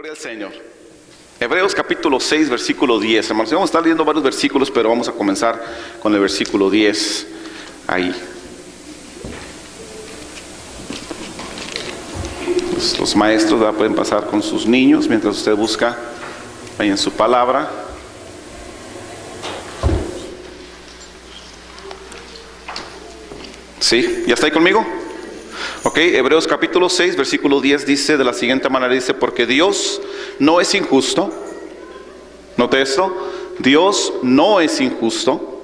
Gloria al Señor. Hebreos capítulo 6, versículo 10. Hermanos, vamos a estar leyendo varios versículos, pero vamos a comenzar con el versículo 10. Ahí. Los maestros pueden pasar con sus niños mientras usted busca ahí en su palabra. ¿Sí? ¿Ya está ahí conmigo? Ok, Hebreos capítulo 6, versículo 10 dice de la siguiente manera, dice: porque Dios no es injusto. Note esto: Dios no es injusto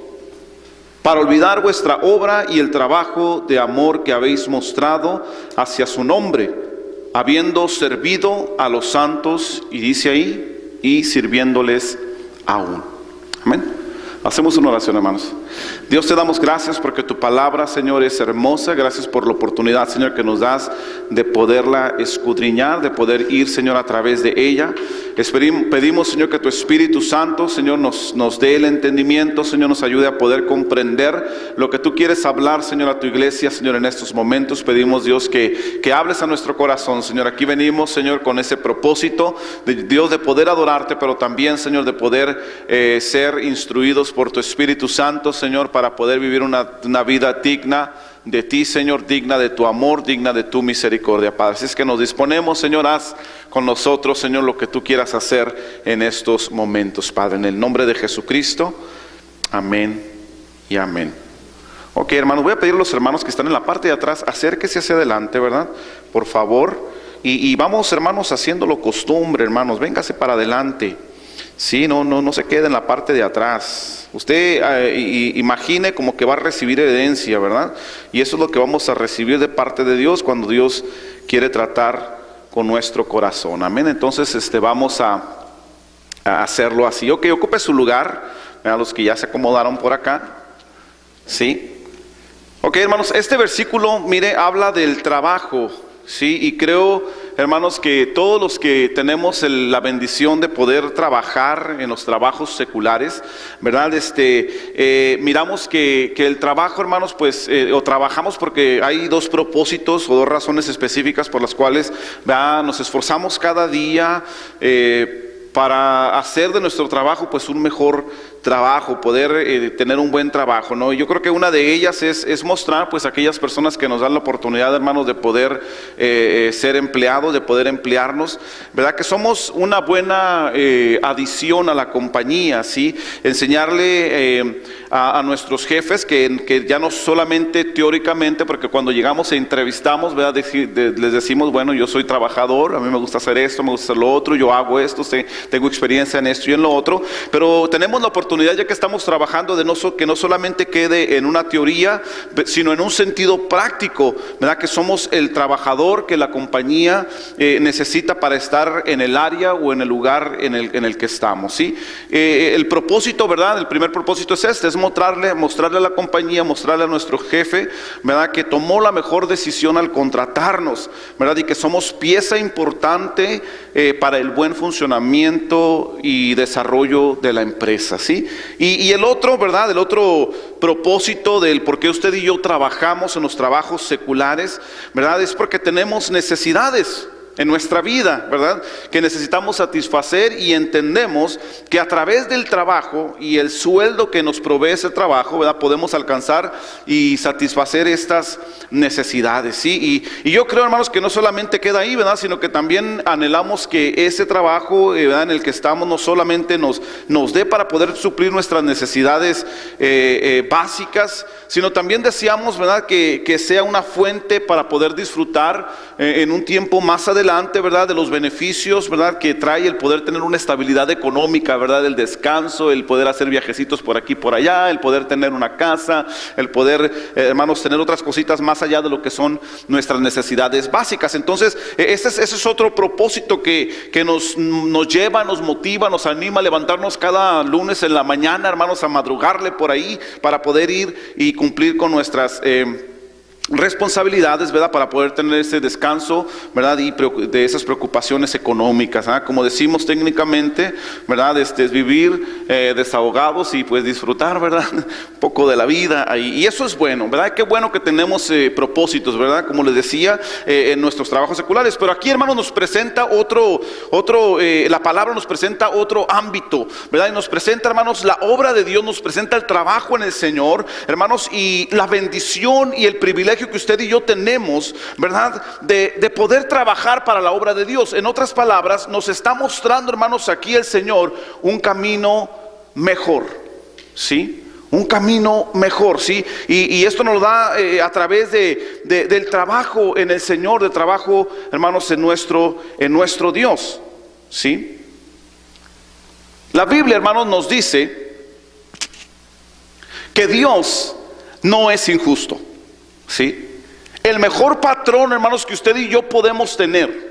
para olvidar vuestra obra y el trabajo de amor que habéis mostrado hacia su nombre, habiendo servido a los santos, y dice ahí, y sirviéndoles aún. Amén. Hacemos una oración, hermanos. Dios, te damos gracias porque tu palabra, Señor, es hermosa. Gracias por la oportunidad, Señor, que nos das de poderla escudriñar, de poder ir, Señor, a través de ella. Pedimos, Señor, que tu Espíritu Santo, Señor, nos dé el entendimiento, Señor, nos ayude a poder comprender lo que tú quieres hablar, Señor, a tu iglesia, Señor, en estos momentos. Pedimos, Dios, que hables a nuestro corazón, Señor. Aquí venimos, Señor, con ese propósito, Dios, de poder adorarte, pero también, Señor, de poder ser instruidos por tu Espíritu Santo, Señor, para poder vivir una vida digna de ti, Señor, digna de tu amor, digna de tu misericordia, Padre. Así es que nos disponemos, Señor, haz con nosotros, Señor, lo que tú quieras hacer en estos momentos, Padre, en el nombre de Jesucristo. Amén y amén. Ok, hermanos, voy a pedir a los hermanos que están en la parte de atrás, acérquese hacia adelante, ¿verdad? Por favor. Y vamos, hermanos, haciéndolo costumbre, hermanos, véngase para adelante. Sí, no se quede en la parte de atrás. Usted imagine como que va a recibir herencia, ¿verdad? Y eso es lo que vamos a recibir de parte de Dios cuando Dios quiere tratar con nuestro corazón. Amén. Entonces vamos a hacerlo así. Ok, ocupe su lugar. Vean los que ya se acomodaron por acá. Sí. Ok, hermanos, este versículo, mire, habla del trabajo. Sí, y creo, hermanos, que todos los que tenemos la bendición de poder trabajar en los trabajos seculares, ¿verdad? Miramos que el trabajo, hermanos, pues, o trabajamos porque hay dos propósitos o dos razones específicas por las cuales, ¿verdad?, nos esforzamos cada día para hacer de nuestro trabajo, pues, un mejor trabajo, poder tener un buen trabajo, ¿no? Yo creo que una de ellas es mostrar, pues, a aquellas personas que nos dan la oportunidad, hermanos, de poder ser empleados, de poder emplearnos, ¿verdad? Que somos una buena adición a la compañía, ¿sí? Enseñarle a nuestros jefes que ya no solamente teóricamente, porque cuando llegamos e entrevistamos, ¿verdad?, les decimos, bueno, yo soy trabajador, a mí me gusta hacer esto, me gusta hacer lo otro, yo hago esto, tengo experiencia en esto y en lo otro, pero tenemos la oportunidad, ya que estamos trabajando, que no solamente quede en una teoría, sino en un sentido práctico, ¿verdad? Que somos el trabajador que la compañía necesita para estar en el área o en el lugar en el que estamos, ¿sí? El propósito, ¿verdad? El primer propósito es mostrarle a la compañía, mostrarle a nuestro jefe, ¿verdad?, que tomó la mejor decisión al contratarnos, ¿verdad? Y que somos pieza importante para el buen funcionamiento y desarrollo de la empresa, ¿sí? Y el otro, ¿verdad?, el otro propósito del por qué usted y yo trabajamos en los trabajos seculares, ¿verdad?, es porque tenemos necesidades en nuestra vida, ¿verdad?, que necesitamos satisfacer, y entendemos que a través del trabajo y el sueldo que nos provee ese trabajo, ¿verdad?, podemos alcanzar y satisfacer estas necesidades, ¿sí? Y yo creo, hermanos, que no solamente queda ahí, ¿verdad?, sino que también anhelamos que ese trabajo, ¿verdad?, en el que estamos no solamente nos dé para poder suplir nuestras necesidades básicas, sino también deseamos, ¿verdad?, que sea una fuente para poder disfrutar en un tiempo más adelante, ¿verdad?, de los beneficios, ¿verdad?, que trae el poder tener una estabilidad económica, ¿verdad?, el descanso, el poder hacer viajecitos por aquí, por allá, el poder tener una casa, el poder, hermanos, tener otras cositas más allá de lo que son nuestras necesidades básicas. Entonces, ese es otro propósito que nos lleva, nos motiva, nos anima a levantarnos cada lunes en la mañana, hermanos, a madrugarle por ahí para poder ir y cumplir con nuestras responsabilidades, ¿verdad? Para poder tener ese descanso, ¿verdad? Y de esas preocupaciones económicas, ¿verdad? Como decimos técnicamente, ¿verdad? Es vivir desahogados y pues disfrutar, ¿verdad? Un poco de la vida. Y eso es bueno, ¿verdad? Qué bueno que tenemos propósitos, ¿verdad? Como les decía, en nuestros trabajos seculares. Pero aquí, hermanos, nos presenta la palabra nos presenta otro ámbito, ¿verdad? Y nos presenta, hermanos, la obra de Dios, nos presenta el trabajo en el Señor, hermanos, y la bendición y el privilegio que usted y yo tenemos, ¿verdad? De poder trabajar para la obra de Dios. En otras palabras, nos está mostrando, hermanos, aquí el Señor un camino mejor, ¿sí? Un camino mejor, ¿sí? Y esto nos lo da a través del trabajo en el Señor, del trabajo, hermanos, en nuestro Dios, ¿sí? La Biblia, hermanos, nos dice que Dios no es injusto, ¿sí? El mejor patrón, hermanos, que usted y yo podemos tener,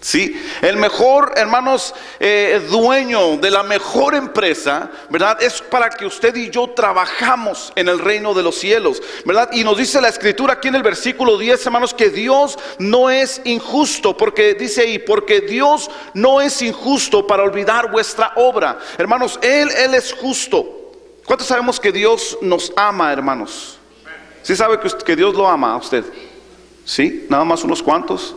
¿sí? El mejor, hermanos, dueño de la mejor empresa, ¿verdad? Es para que usted y yo trabajamos en el reino de los cielos, ¿verdad? Y nos dice la Escritura aquí en el versículo 10, hermanos, que Dios no es injusto, porque dice ahí, porque Dios no es injusto para olvidar vuestra obra. Hermanos, Él es justo. ¿Cuántos sabemos que Dios nos ama, hermanos? ¿Sí sabe que Dios lo ama a usted? ¿Sí? Nada más unos cuantos.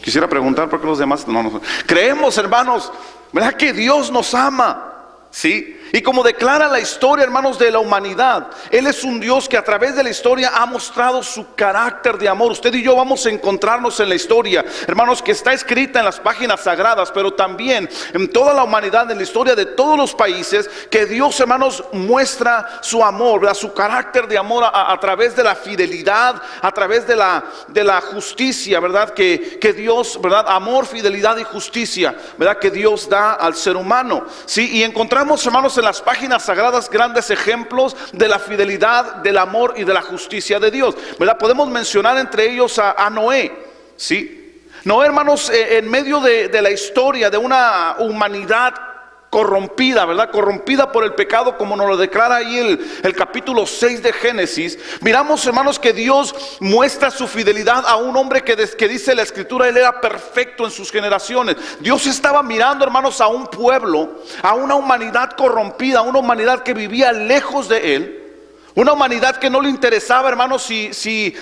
Quisiera preguntar por qué los demás no. Creemos, hermanos, ¿verdad? Que Dios nos ama, ¿sí? Y como declara la historia, hermanos, de la humanidad, Él es un Dios que a través de la historia ha mostrado su carácter de amor. Usted y yo vamos a encontrarnos en la historia, hermanos, que está escrita en las páginas sagradas, pero también en toda la humanidad, en la historia de todos los países, que Dios, hermanos, muestra su amor, ¿verdad? Su carácter de amor a través de la fidelidad, a través de la justicia, ¿verdad? Que Dios, ¿verdad? Amor, fidelidad y justicia, ¿verdad? Que Dios da al ser humano, ¿sí? Y encontramos, hermanos, en las páginas sagradas grandes ejemplos de la fidelidad, del amor y de la justicia de Dios, ¿verdad? Podemos mencionar entre ellos a Noé, ¿sí? Noé, hermanos, en medio de la historia de una humanidad corrompida, ¿verdad? Corrompida por el pecado, como nos lo declara ahí el capítulo 6 de Génesis. Miramos, hermanos, que Dios muestra su fidelidad a un hombre que dice la Escritura, él era perfecto en sus generaciones. Dios estaba mirando, hermanos, a un pueblo, a una humanidad corrompida, a una humanidad que vivía lejos de él. Una humanidad que no le interesaba, hermanos, si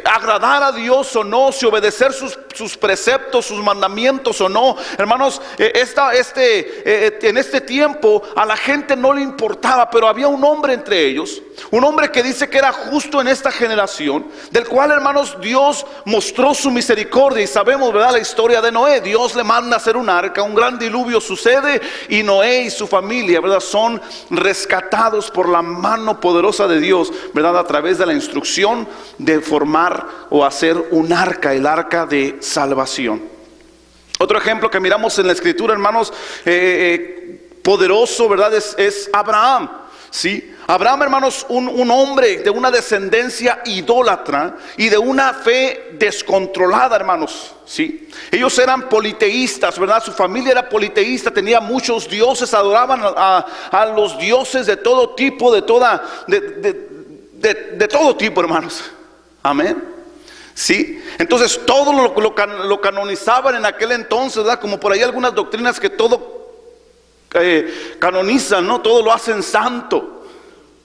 agradar a Dios o no, si obedecer sus preceptos, sus mandamientos o no. Hermanos, en este tiempo a la gente no le importaba, pero había un hombre entre ellos, un hombre que dice que era justo en esta generación, del cual, hermanos, Dios mostró su misericordia. Y sabemos, ¿verdad?, la historia de Noé. Dios le manda a hacer un arca, un gran diluvio sucede y Noé y su familia, ¿verdad?, son rescatados por la mano poderosa de Dios, ¿verdad?, a través de la instrucción de formar o hacer un arca, el arca de salvación. Otro ejemplo que miramos en la Escritura, hermanos, poderoso, ¿verdad?, es Abraham, ¿sí? Abraham, hermanos, un hombre de una descendencia idólatra y de una fe descontrolada, hermanos, ¿sí? Ellos eran politeístas, ¿verdad? Su familia era politeísta, tenía muchos dioses, adoraban a los dioses de todo tipo, de todo tipo, hermanos. Amén. ¿Sí? Entonces todo lo canonizaban en aquel entonces, ¿verdad? Como por ahí algunas doctrinas que todo canonizan, ¿no? Todo lo hacen santo,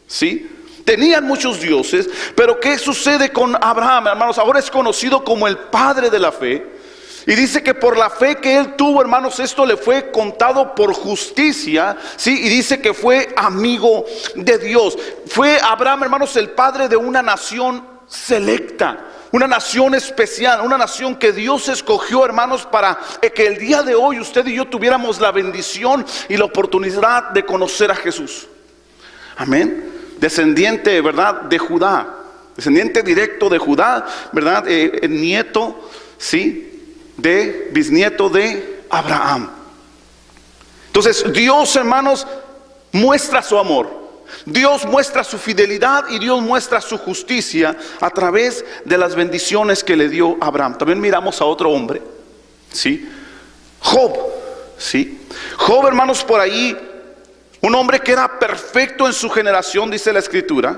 ¿sí? Tenían muchos dioses, pero ¿qué sucede con Abraham, hermanos? Ahora es conocido como el padre de la fe. Y dice que por la fe que él tuvo, hermanos, esto le fue contado por justicia, ¿sí? Y dice que fue amigo de Dios. Fue Abraham, hermanos, el padre de una nación selecta, una nación especial, una nación que Dios escogió, hermanos, para que el día de hoy usted y yo tuviéramos la bendición y la oportunidad de conocer a Jesús. Amén. Descendiente, ¿verdad?, de Judá, descendiente directo de Judá, ¿verdad? Nieto, ¿sí?, bisnieto de Abraham. Entonces Dios, hermanos, muestra su amor. Dios muestra su fidelidad y Dios muestra su justicia a través de las bendiciones que le dio a Abraham. También miramos a otro hombre, ¿sí? Job, ¿sí? Job, hermanos, por ahí, un hombre que era perfecto en su generación, dice la Escritura,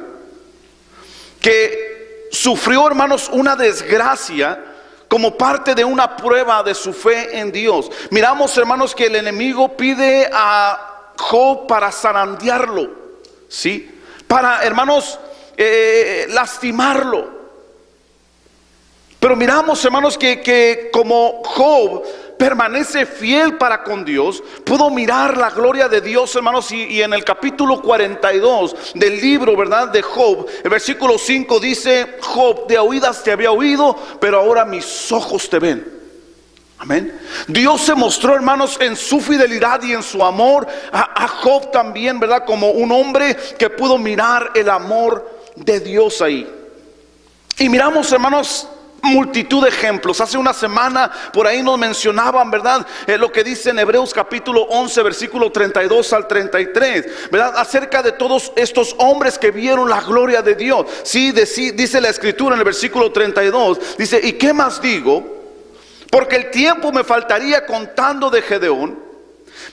que sufrió, hermanos, una desgracia como parte de una prueba de su fe en Dios. Miramos, hermanos, que el enemigo pide a Job para zarandearlo, ¿sí? Para, hermanos, lastimarlo. Pero miramos, hermanos, que como Job permanece fiel para con Dios, pudo mirar la gloria de Dios, hermanos, y en el capítulo 42 del libro, ¿verdad?, de Job, el versículo 5 dice: Job, de oídas te había oído, pero ahora mis ojos te ven. Amén. Dios se mostró, hermanos, en su fidelidad y en su amor a Job también, ¿verdad?, como un hombre que pudo mirar el amor de Dios ahí. Y miramos, hermanos, multitud de ejemplos. Hace una semana por ahí nos mencionaban, ¿verdad?, lo que dice en Hebreos capítulo 11 versículo 32 al 33, ¿verdad?, acerca de todos estos hombres que vieron la gloria de Dios. Sí, dice la escritura en el versículo 32, dice: ¿y qué más digo? Porque el tiempo me faltaría contando de Gedeón,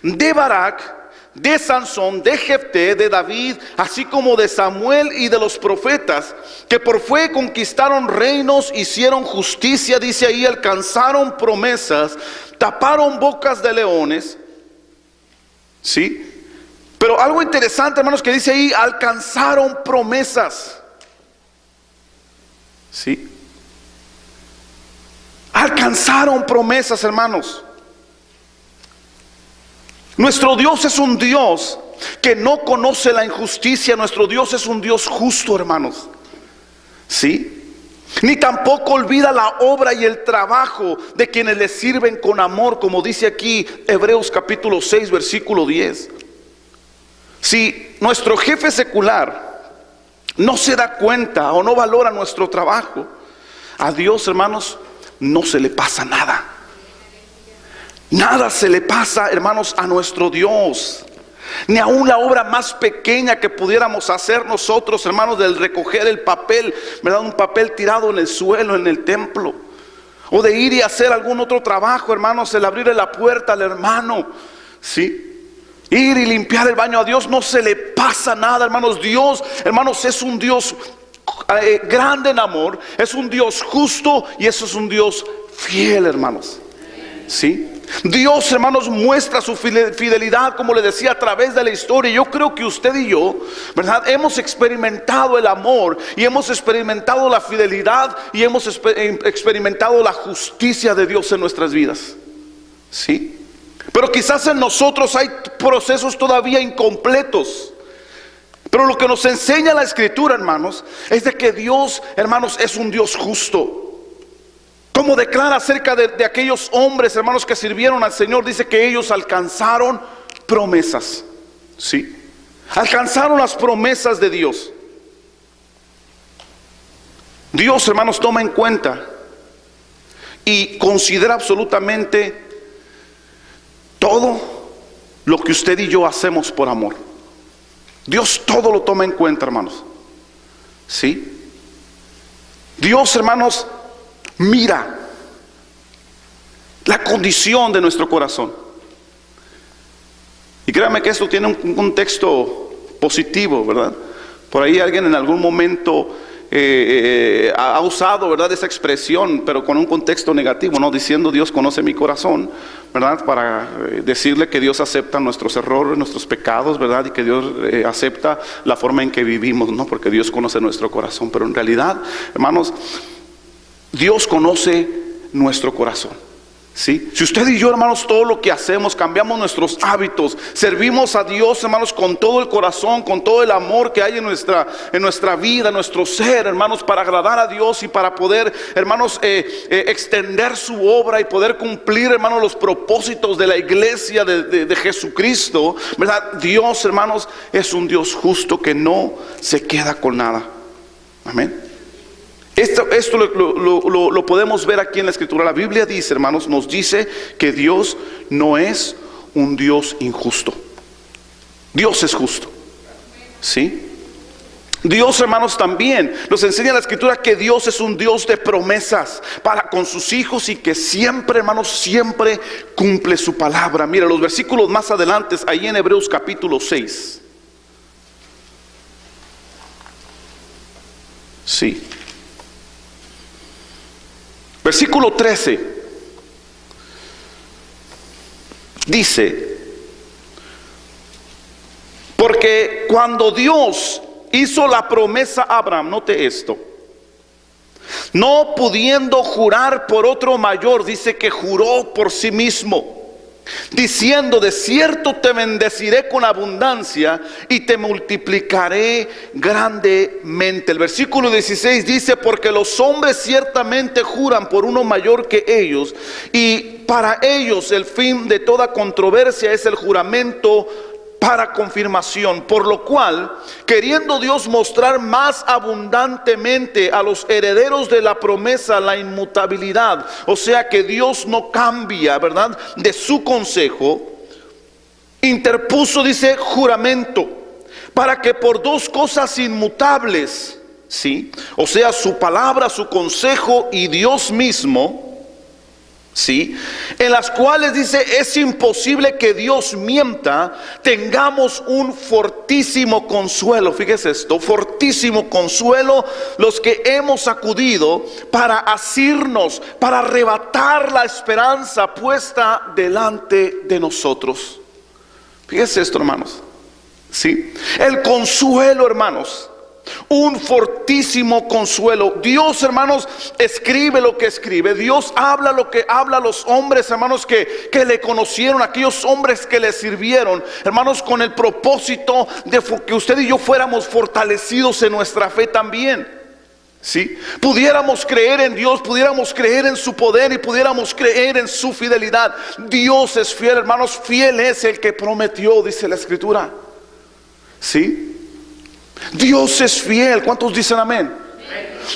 de Barak, de Sansón, de Jefté, de David, así como de Samuel y de los profetas, que por fe conquistaron reinos, hicieron justicia, dice ahí, alcanzaron promesas, taparon bocas de leones. ¿Sí? Pero algo interesante, hermanos, que dice ahí: alcanzaron promesas. ¿Sí? Alcanzaron promesas, hermanos. Nuestro Dios es un Dios que no conoce la injusticia. Nuestro Dios es un Dios justo, hermanos. ¿Sí? Ni tampoco olvida la obra y el trabajo de quienes le sirven con amor, como dice aquí Hebreos capítulo 6 versículo 10. Si nuestro jefe secular no se da cuenta o no valora nuestro trabajo, a Dios, hermanos, no se le pasa nada. Nada se le pasa, hermanos, a nuestro Dios. Ni aún la obra más pequeña que pudiéramos hacer nosotros, hermanos, del recoger el papel, ¿verdad?, un papel tirado en el suelo en el templo, o de ir y hacer algún otro trabajo, hermanos, el abrirle la puerta al hermano, ¿sí?, ir y limpiar el baño. A Dios no se le pasa nada, hermanos. Dios, hermanos, es un Dios grande en amor, es un Dios justo, y eso es un Dios fiel, hermanos. ¿Sí? Dios, hermanos, muestra su fidelidad, como le decía, a través de la historia. Yo creo que usted y yo, ¿verdad?, hemos experimentado el amor, y hemos experimentado la fidelidad, y hemos experimentado la justicia de Dios en nuestras vidas. ¿Sí? Pero quizás en nosotros hay procesos todavía incompletos. Pero lo que nos enseña la Escritura, hermanos, es de que Dios, hermanos, es un Dios justo. Como declara acerca de aquellos hombres, hermanos, que sirvieron al Señor, dice que ellos alcanzaron promesas. ¿Sí? Alcanzaron las promesas de Dios. Dios, hermanos, toma en cuenta y considera absolutamente todo lo que usted y yo hacemos por amor. Dios todo lo toma en cuenta, hermanos. ¿Sí? Dios, hermanos, mira la condición de nuestro corazón. Y créame que esto tiene un contexto positivo, ¿verdad? Por ahí alguien en algún momento ha usado, ¿verdad?, esa expresión, pero con un contexto negativo, ¿no? Diciendo: Dios conoce mi corazón, ¿verdad?, para decirle que Dios acepta nuestros errores, nuestros pecados, ¿verdad?, y que Dios acepta la forma en que vivimos, ¿no? Porque Dios conoce nuestro corazón. Pero en realidad, hermanos, Dios conoce nuestro corazón. ¿Sí? Si usted y yo, hermanos, todo lo que hacemos, cambiamos nuestros hábitos, servimos a Dios, hermanos, con todo el corazón, con todo el amor que hay en nuestra vida, nuestro ser, hermanos, para agradar a Dios y para poder, hermanos, extender su obra y poder cumplir, hermanos, los propósitos de la iglesia de Jesucristo, ¿verdad? Dios, hermanos, es un Dios justo que no se queda con nada. Amén. Esto lo podemos ver aquí en la Escritura. La Biblia dice, hermanos, nos dice que Dios no es un Dios injusto. Dios es justo. ¿Sí? Dios, hermanos, también nos enseña la Escritura que Dios es un Dios de promesas para con sus hijos, y que siempre, hermanos, siempre cumple su palabra. Mira los versículos más adelante, ahí en Hebreos capítulo 6. Sí. Versículo 13 dice: porque cuando Dios hizo la promesa a Abraham, note esto, no pudiendo jurar por otro mayor, dice que juró por sí mismo, diciendo: de cierto te bendeciré con abundancia y te multiplicaré grandemente. El versículo 16 dice: porque los hombres ciertamente juran por uno mayor que ellos, y para ellos el fin de toda controversia es el juramento para confirmación, por lo cual, queriendo Dios mostrar más abundantemente a los herederos de la promesa la inmutabilidad, o sea que Dios no cambia, ¿verdad?, de su consejo, interpuso, dice, juramento, para que por dos cosas inmutables, ¿sí?, o sea, su palabra, su consejo y Dios mismo, ¿sí?, en las cuales dice es imposible que Dios mienta, tengamos un fortísimo consuelo. Fíjese esto: fortísimo consuelo los que hemos acudido para asirnos, para arrebatar la esperanza puesta delante de nosotros. Fíjese esto, hermanos, ¿sí? El consuelo, hermanos, un fortísimo consuelo. Dios, hermanos, escribe lo que escribe. Dios habla lo que habla a los hombres, hermanos, que le conocieron, aquellos hombres que le sirvieron, hermanos, con el propósito de que usted y yo fuéramos fortalecidos en nuestra fe también, ¿sí? Pudiéramos creer en Dios, pudiéramos creer en su poder y pudiéramos creer en su fidelidad. Dios es fiel, hermanos, fiel es el que prometió, dice la Escritura, ¿sí? Dios es fiel. ¿Cuántos dicen amén?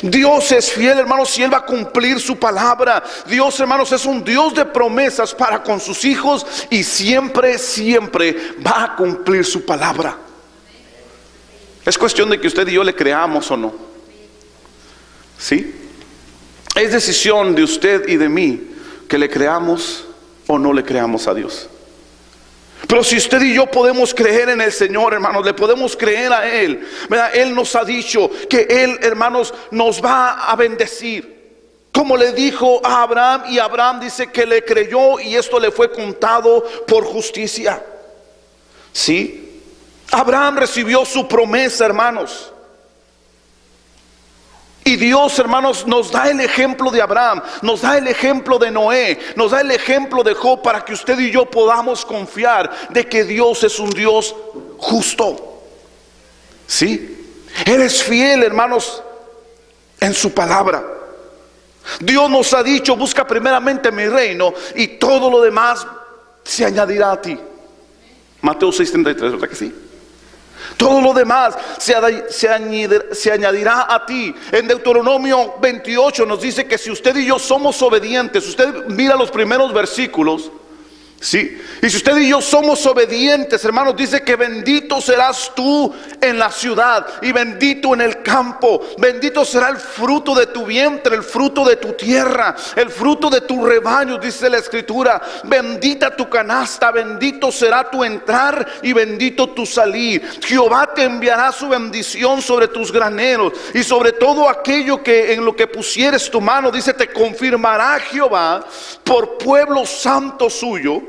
Dios es fiel, hermanos, y Él va a cumplir su palabra. Dios, hermanos, es un Dios de promesas para con sus hijos, y siempre, siempre va a cumplir su palabra. Es cuestión de que usted y yo le creamos o no, ¿sí? Es decisión de usted y de mí que le creamos o no le creamos a Dios. Pero si usted y yo podemos creer en el Señor, hermanos, le podemos creer a Él, ¿verdad? Él nos ha dicho que Él, hermanos, nos va a bendecir, como le dijo a Abraham, y Abraham dice que le creyó y esto le fue contado por justicia, ¿sí? Abraham recibió su promesa, hermanos. Y Dios, hermanos, nos da el ejemplo de Abraham, nos da el ejemplo de Noé, nos da el ejemplo de Job, para que usted y yo podamos confiar de que Dios es un Dios justo, ¿sí? Él es fiel, hermanos, en su palabra. Dios nos ha dicho: busca primeramente mi reino y todo lo demás se añadirá a ti. Mateo 6:33, ¿verdad que sí? Todo lo demás se añadirá a ti. En Deuteronomio 28 nos dice que si usted y yo somos obedientes, usted mira los primeros versículos, ¿sí? Y si usted y yo somos obedientes, hermanos, dice que bendito serás tú en la ciudad y bendito en el campo. Bendito será el fruto de tu vientre, el fruto de tu tierra, el fruto de tu rebaño, dice la Escritura. Bendita tu canasta, bendito será tu entrar y bendito tu salir. Jehová te enviará su bendición sobre tus graneros y sobre todo aquello que en lo que pusieres tu mano, dice, te confirmará Jehová por pueblo santo suyo.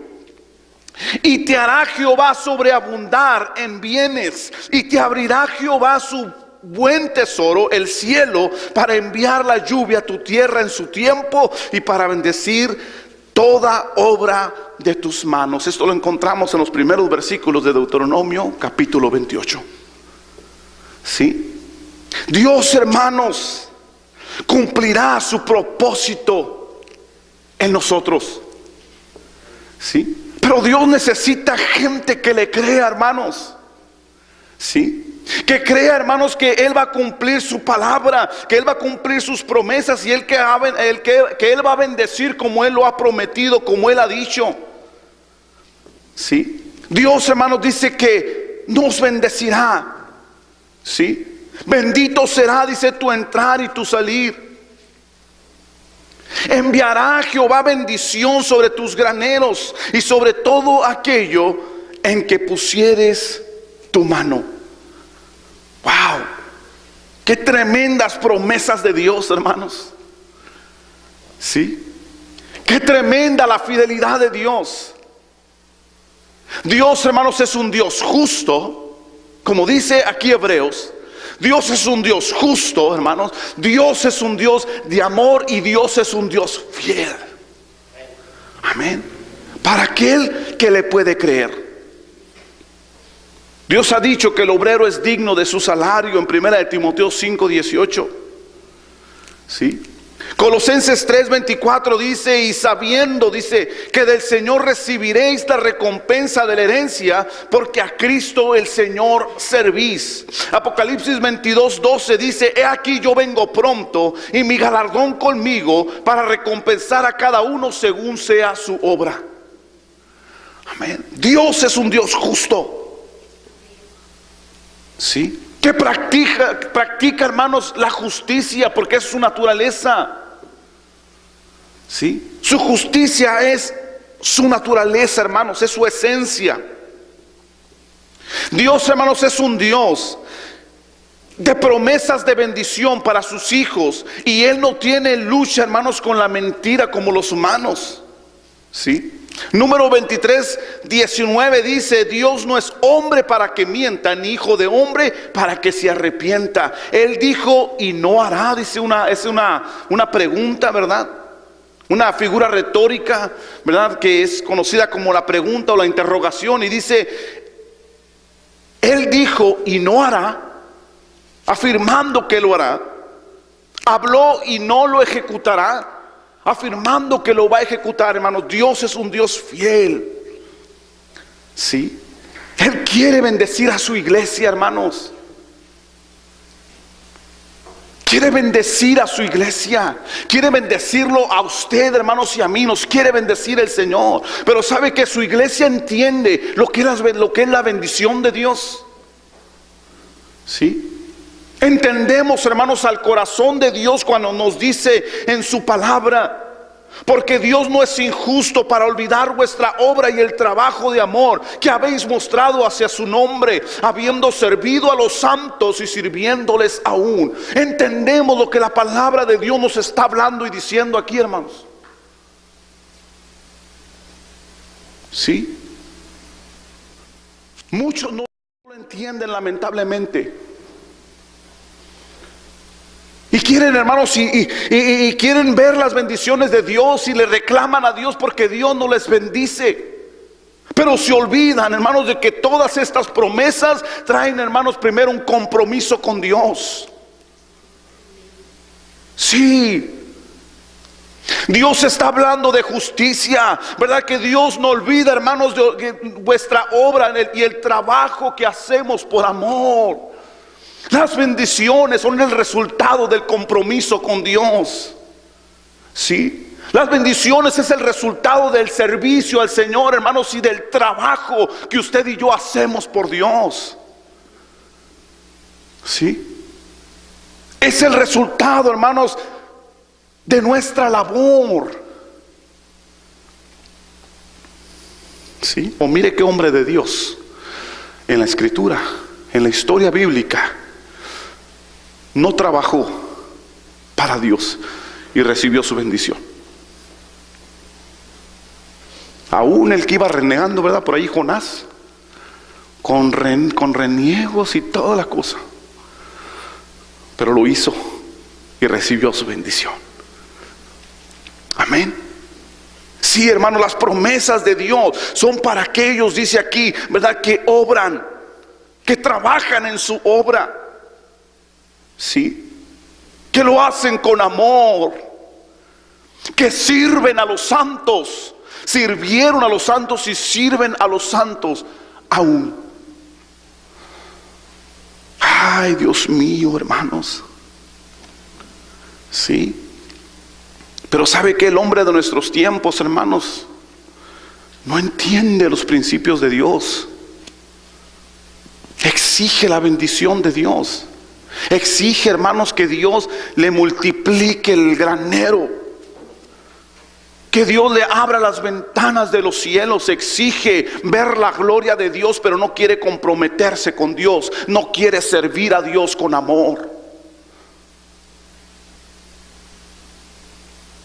Y te hará Jehová sobreabundar en bienes, y te abrirá Jehová su buen tesoro, el cielo, para enviar la lluvia a tu tierra en su tiempo y para bendecir toda obra de tus manos. Esto lo encontramos en los primeros versículos de Deuteronomio capítulo 28. ¿Sí? Dios, hermanos, cumplirá su propósito en nosotros. ¿Sí? Pero Dios necesita gente que le crea, hermanos, ¿sí? Que crea, hermanos, que Él va a cumplir su palabra, que Él va a cumplir sus promesas, y que Él va a bendecir como Él lo ha prometido, como Él ha dicho, ¿sí? Dios, hermanos, dice que nos bendecirá, ¿sí? Bendito será, dice, tu entrar y tu salir. Enviará Jehová bendición sobre tus graneros y sobre todo aquello en que pusieres tu mano. Wow, Qué tremendas promesas de Dios, hermanos. Sí. Qué tremenda la fidelidad de Dios. Dios, hermanos, es un Dios justo, como dice aquí Hebreos. Dios es un Dios justo, hermanos. Dios es un Dios de amor y Dios es un Dios fiel. Amén. Para aquel que le puede creer. Dios ha dicho que el obrero es digno de su salario en 1 Timoteo 5:18. ¿Sí? Colosenses 3:24 dice: y sabiendo, dice, que del Señor recibiréis la recompensa de la herencia, porque a Cristo el Señor servís. Apocalipsis 22:12 dice: he aquí yo vengo pronto, y mi galardón conmigo, para recompensar a cada uno según sea su obra. Amén. Dios es un Dios justo. ¿Sí? Que practica, hermanos, la justicia, porque es su naturaleza. ¿Sí? Su justicia es su naturaleza, hermanos, es su esencia. Dios, hermanos, es un Dios de promesas de bendición para sus hijos, y Él no tiene lucha, hermanos, con la mentira como los humanos. ¿Sí? Número 23:19 dice: Dios no es hombre para que mienta, ni hijo de hombre para que se arrepienta. Él dijo y no hará. Dice es una pregunta, ¿verdad? Una figura retórica, ¿verdad? Que es conocida como la pregunta o la interrogación. Y dice: Él dijo y no hará, afirmando que lo hará. Habló y no lo ejecutará, afirmando que lo va a ejecutar, hermanos. Dios es un Dios fiel. ¿Sí? Él quiere bendecir a su iglesia, hermanos. Quiere bendecir a su iglesia. Quiere bendecirlo a usted, hermanos, y a mí. Nos quiere bendecir el Señor. Pero sabe que su iglesia entiende lo que es la bendición de Dios. ¿Sí? Entendemos, hermanos, al corazón de Dios cuando nos dice en su palabra: porque Dios no es injusto para olvidar vuestra obra y el trabajo de amor que habéis mostrado hacia su nombre, habiendo servido a los santos y sirviéndoles aún. Entendemos lo que la palabra de Dios nos está hablando y diciendo aquí, hermanos. ¿Sí? Muchos no lo entienden, lamentablemente. Y quieren, hermanos, y quieren ver las bendiciones de Dios y le reclaman a Dios porque Dios no les bendice. Pero se olvidan, hermanos, de que todas estas promesas traen, hermanos, primero un compromiso con Dios. Sí. Dios está hablando de justicia, ¿verdad? Que Dios no olvida, hermanos, de vuestra obra y el trabajo que hacemos por amor. Las bendiciones son el resultado del compromiso con Dios. ¿Sí? Las bendiciones es el resultado del servicio al Señor, hermanos, y del trabajo que usted y yo hacemos por Dios. ¿Sí? Es el resultado, hermanos, de nuestra labor. ¿Sí? O mire qué hombre de Dios en la Escritura, en la historia bíblica, no trabajó para Dios y recibió su bendición. Aún el que iba renegando, ¿verdad? Por ahí Jonás, con reniegos y toda la cosa, pero lo hizo y recibió su bendición. Amén. Sí, hermano, las promesas de Dios son para aquellos, dice aquí, ¿verdad?, que obran, que trabajan en su obra. Sí, que lo hacen con amor, que sirven a los santos, sirvieron a los santos y sirven a los santos aún. Ay, Dios mío, hermanos. Sí. Pero ¿sabe que el hombre de nuestros tiempos, hermanos, no entiende los principios de Dios? Exige la bendición de Dios. Exige, hermanos, que Dios le multiplique el granero, que Dios le abra las ventanas de los cielos. Exige ver la gloria de Dios, pero no quiere comprometerse con Dios, no quiere servir a Dios con amor.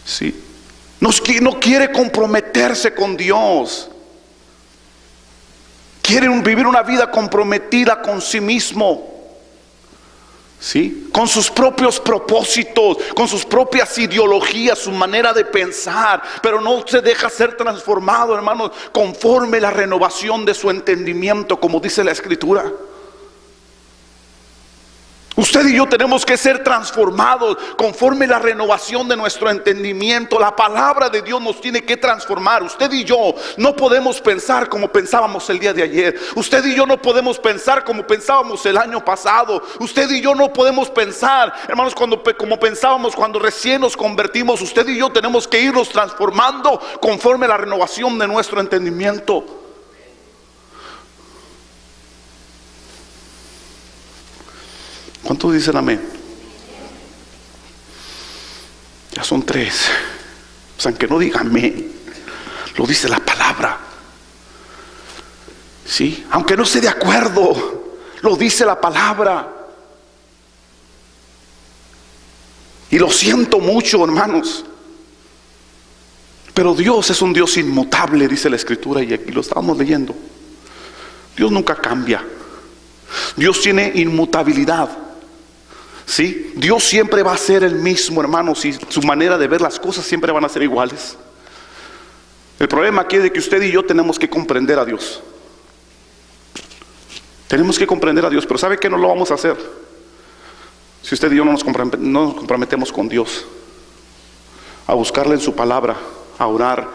¿Sí? No quiere comprometerse con Dios. Quieren vivir una vida comprometida con sí mismo. ¿Sí? Con sus propios propósitos, con sus propias ideologías, su manera de pensar, pero no se deja ser transformado, hermanos, conforme la renovación de su entendimiento, como dice la Escritura. Usted y yo tenemos que ser transformados conforme la renovación de nuestro entendimiento. La palabra de Dios nos tiene que transformar. Usted y yo no podemos pensar como pensábamos el día de ayer. Usted y yo no podemos pensar como pensábamos el año pasado. Usted y yo no podemos pensar, hermanos, como pensábamos cuando recién nos convertimos. Usted y yo tenemos que irnos transformando conforme la renovación de nuestro entendimiento. ¿Cuántos dicen amén? Ya son 3. O sea, aunque no diga amén, lo dice la palabra. ¿Sí? Aunque no esté de acuerdo, lo dice la palabra. Y lo siento mucho, hermanos, pero Dios es un Dios inmutable, dice la Escritura, y aquí lo estábamos leyendo. Dios nunca cambia. Dios tiene inmutabilidad. ¿Sí? Dios siempre va a ser el mismo, hermanos, y su manera de ver las cosas siempre van a ser iguales. El problema aquí es de que usted y yo tenemos que comprender a Dios. Tenemos que comprender a Dios, pero ¿sabe qué no lo vamos a hacer? Si usted y yo no nos comprometemos con Dios, a buscarle en su palabra, a orar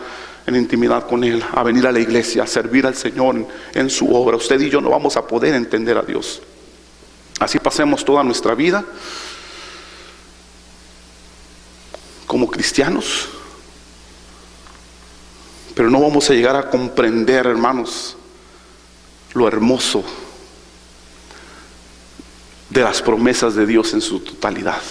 en intimidad con Él, a venir a la iglesia, a servir al Señor en su obra, usted y yo no vamos a poder entender a Dios. Así pasemos toda nuestra vida como cristianos, pero no vamos a llegar a comprender, hermanos, lo hermoso de las promesas de Dios en su totalidad.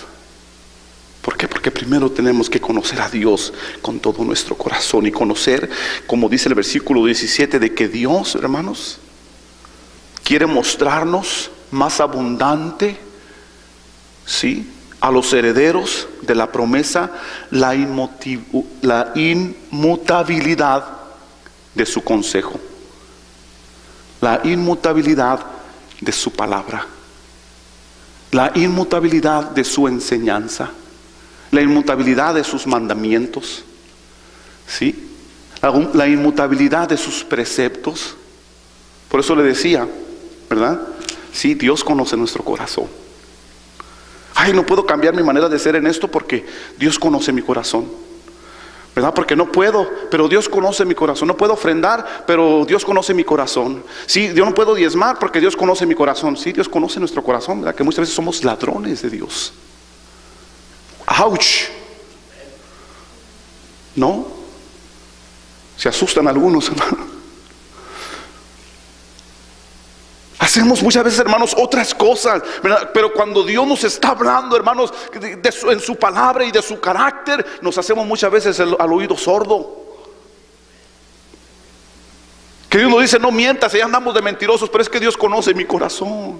¿Por qué? Porque primero tenemos que conocer a Dios con todo nuestro corazón y conocer, como dice el versículo 17, de que Dios, hermanos, quiere mostrarnos más abundante, ¿sí?, a los herederos de la promesa, la inmutabilidad de su consejo, la inmutabilidad de su palabra, la inmutabilidad de su enseñanza, la inmutabilidad de sus mandamientos, ¿sí?, la inmutabilidad de sus preceptos. Por eso le decía, ¿verdad? Sí, Dios conoce nuestro corazón. Ay, no puedo cambiar mi manera de ser en esto porque Dios conoce mi corazón, ¿verdad? Porque no puedo, pero Dios conoce mi corazón. No puedo ofrendar, pero Dios conoce mi corazón. Sí, yo no puedo diezmar porque Dios conoce mi corazón. Sí, Dios conoce nuestro corazón, ¿verdad? Que muchas veces somos ladrones de Dios. ¡Auch! ¿No? Se asustan algunos, hermano. Hacemos muchas veces, hermanos, otras cosas, ¿verdad? Pero cuando Dios nos está hablando, hermanos, en su palabra y de su carácter, nos hacemos muchas veces al oído sordo. Que Dios nos dice, no mientas, ya andamos de mentirosos, pero es que Dios conoce mi corazón.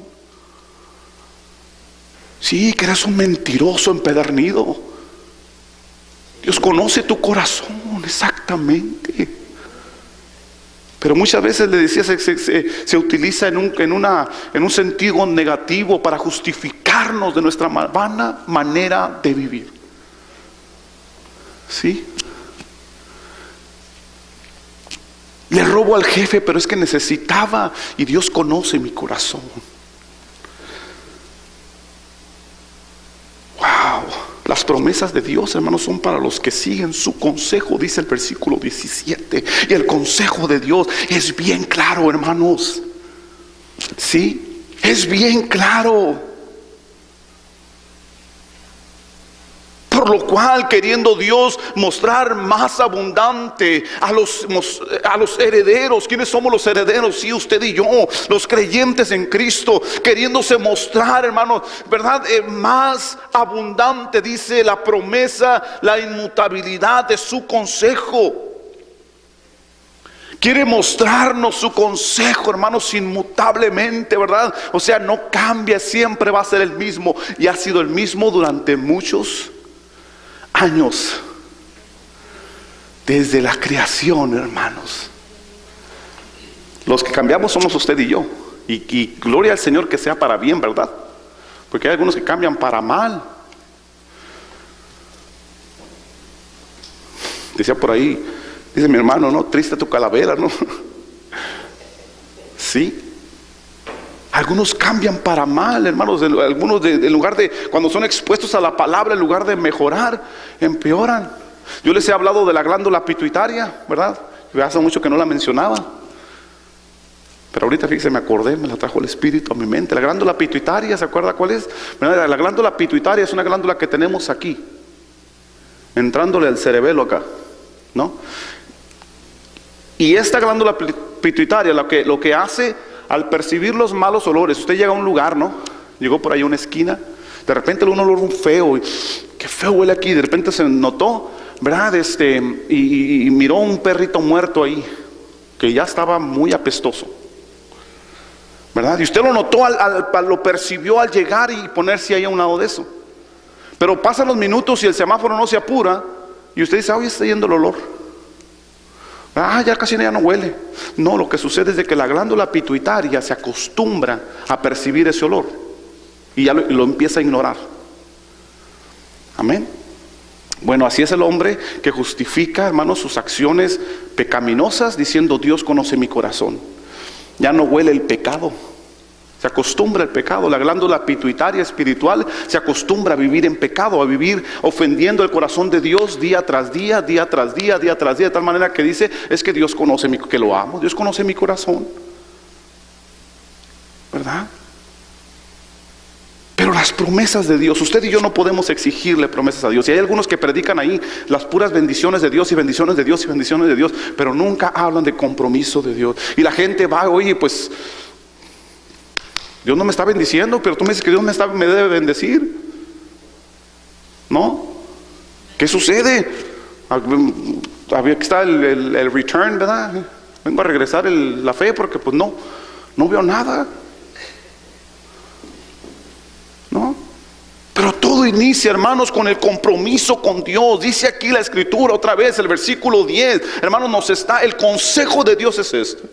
Sí, que eres un mentiroso empedernido. Dios conoce tu corazón, exactamente. Pero muchas veces le decía, se utiliza en un sentido negativo para justificarnos de nuestra vana manera de vivir. ¿Sí? Le robo al jefe, pero es que necesitaba, y Dios conoce mi corazón. Wow. Las promesas de Dios, hermanos, son para los que siguen su consejo, dice el versículo 17. Y el consejo de Dios es bien claro, hermanos. ¿Sí? Es bien claro. Por lo cual, queriendo Dios mostrar más abundante a los herederos. ¿Quiénes somos los herederos? Sí, usted y yo, los creyentes en Cristo, queriéndose mostrar, hermanos, ¿verdad? Más abundante, dice la promesa, la inmutabilidad de su consejo. Quiere mostrarnos su consejo, hermanos, inmutablemente, ¿verdad? O sea, no cambia, siempre va a ser el mismo. Y ha sido el mismo durante muchos años. desde la creación, hermanos. Los que cambiamos somos usted y yo. Y gloria al Señor que sea para bien, ¿verdad? Porque hay algunos que cambian para mal. Decía por ahí, dice mi hermano, ¿no? Triste tu calavera, ¿no? Sí. Algunos cambian para mal, hermanos. Algunos en lugar de, cuando son expuestos a la palabra, en lugar de mejorar, empeoran. Yo les he hablado de la glándula pituitaria, ¿verdad? Hace mucho que no la mencionaba. Pero ahorita fíjese, me acordé, me la trajo el Espíritu a mi mente. La glándula pituitaria, ¿se acuerda cuál es? La glándula pituitaria es una glándula que tenemos aquí, entrándole al cerebelo acá, ¿no? Y esta glándula pituitaria lo que hace al percibir los malos olores, usted llega a un lugar, ¿no? Llegó por ahí a una esquina, de repente un olor feo, y qué feo huele aquí, de repente se notó, ¿verdad? Y miró un perrito muerto ahí, que ya estaba muy apestoso, ¿verdad? Y usted lo notó, lo percibió al llegar y ponerse ahí a un lado de eso. Pero pasan los minutos y el semáforo no se apura, y usted dice, oye, está yendo el olor. Ya casi ya no huele. No, lo que sucede es de que la glándula pituitaria se acostumbra a percibir ese olor y ya lo empieza a ignorar. Amén. Bueno, así es el hombre que justifica, hermanos, sus acciones pecaminosas diciendo, Dios conoce mi corazón. Ya no huele el pecado, se acostumbra al pecado. La glándula pituitaria espiritual se acostumbra a vivir en pecado, a vivir ofendiendo el corazón de Dios día tras día, día tras día, día tras día, de tal manera que dice, es que Dios conoce que lo amo, Dios conoce mi corazón, ¿verdad? Pero las promesas de Dios, usted y yo no podemos exigirle promesas a Dios. Y hay algunos que predican ahí las puras bendiciones de Dios y bendiciones de Dios y bendiciones de Dios, pero nunca hablan de compromiso de Dios. Y la gente va, oye, pues Dios no me está bendiciendo, pero tú me dices que Dios me debe bendecir, ¿no? ¿Qué sucede? Aquí está el return, ¿verdad? Vengo a regresar la fe porque pues no veo nada, ¿no? Pero todo inicia, hermanos, con el compromiso con Dios. Dice aquí la Escritura otra vez, el versículo 10, hermanos, el consejo de Dios es este: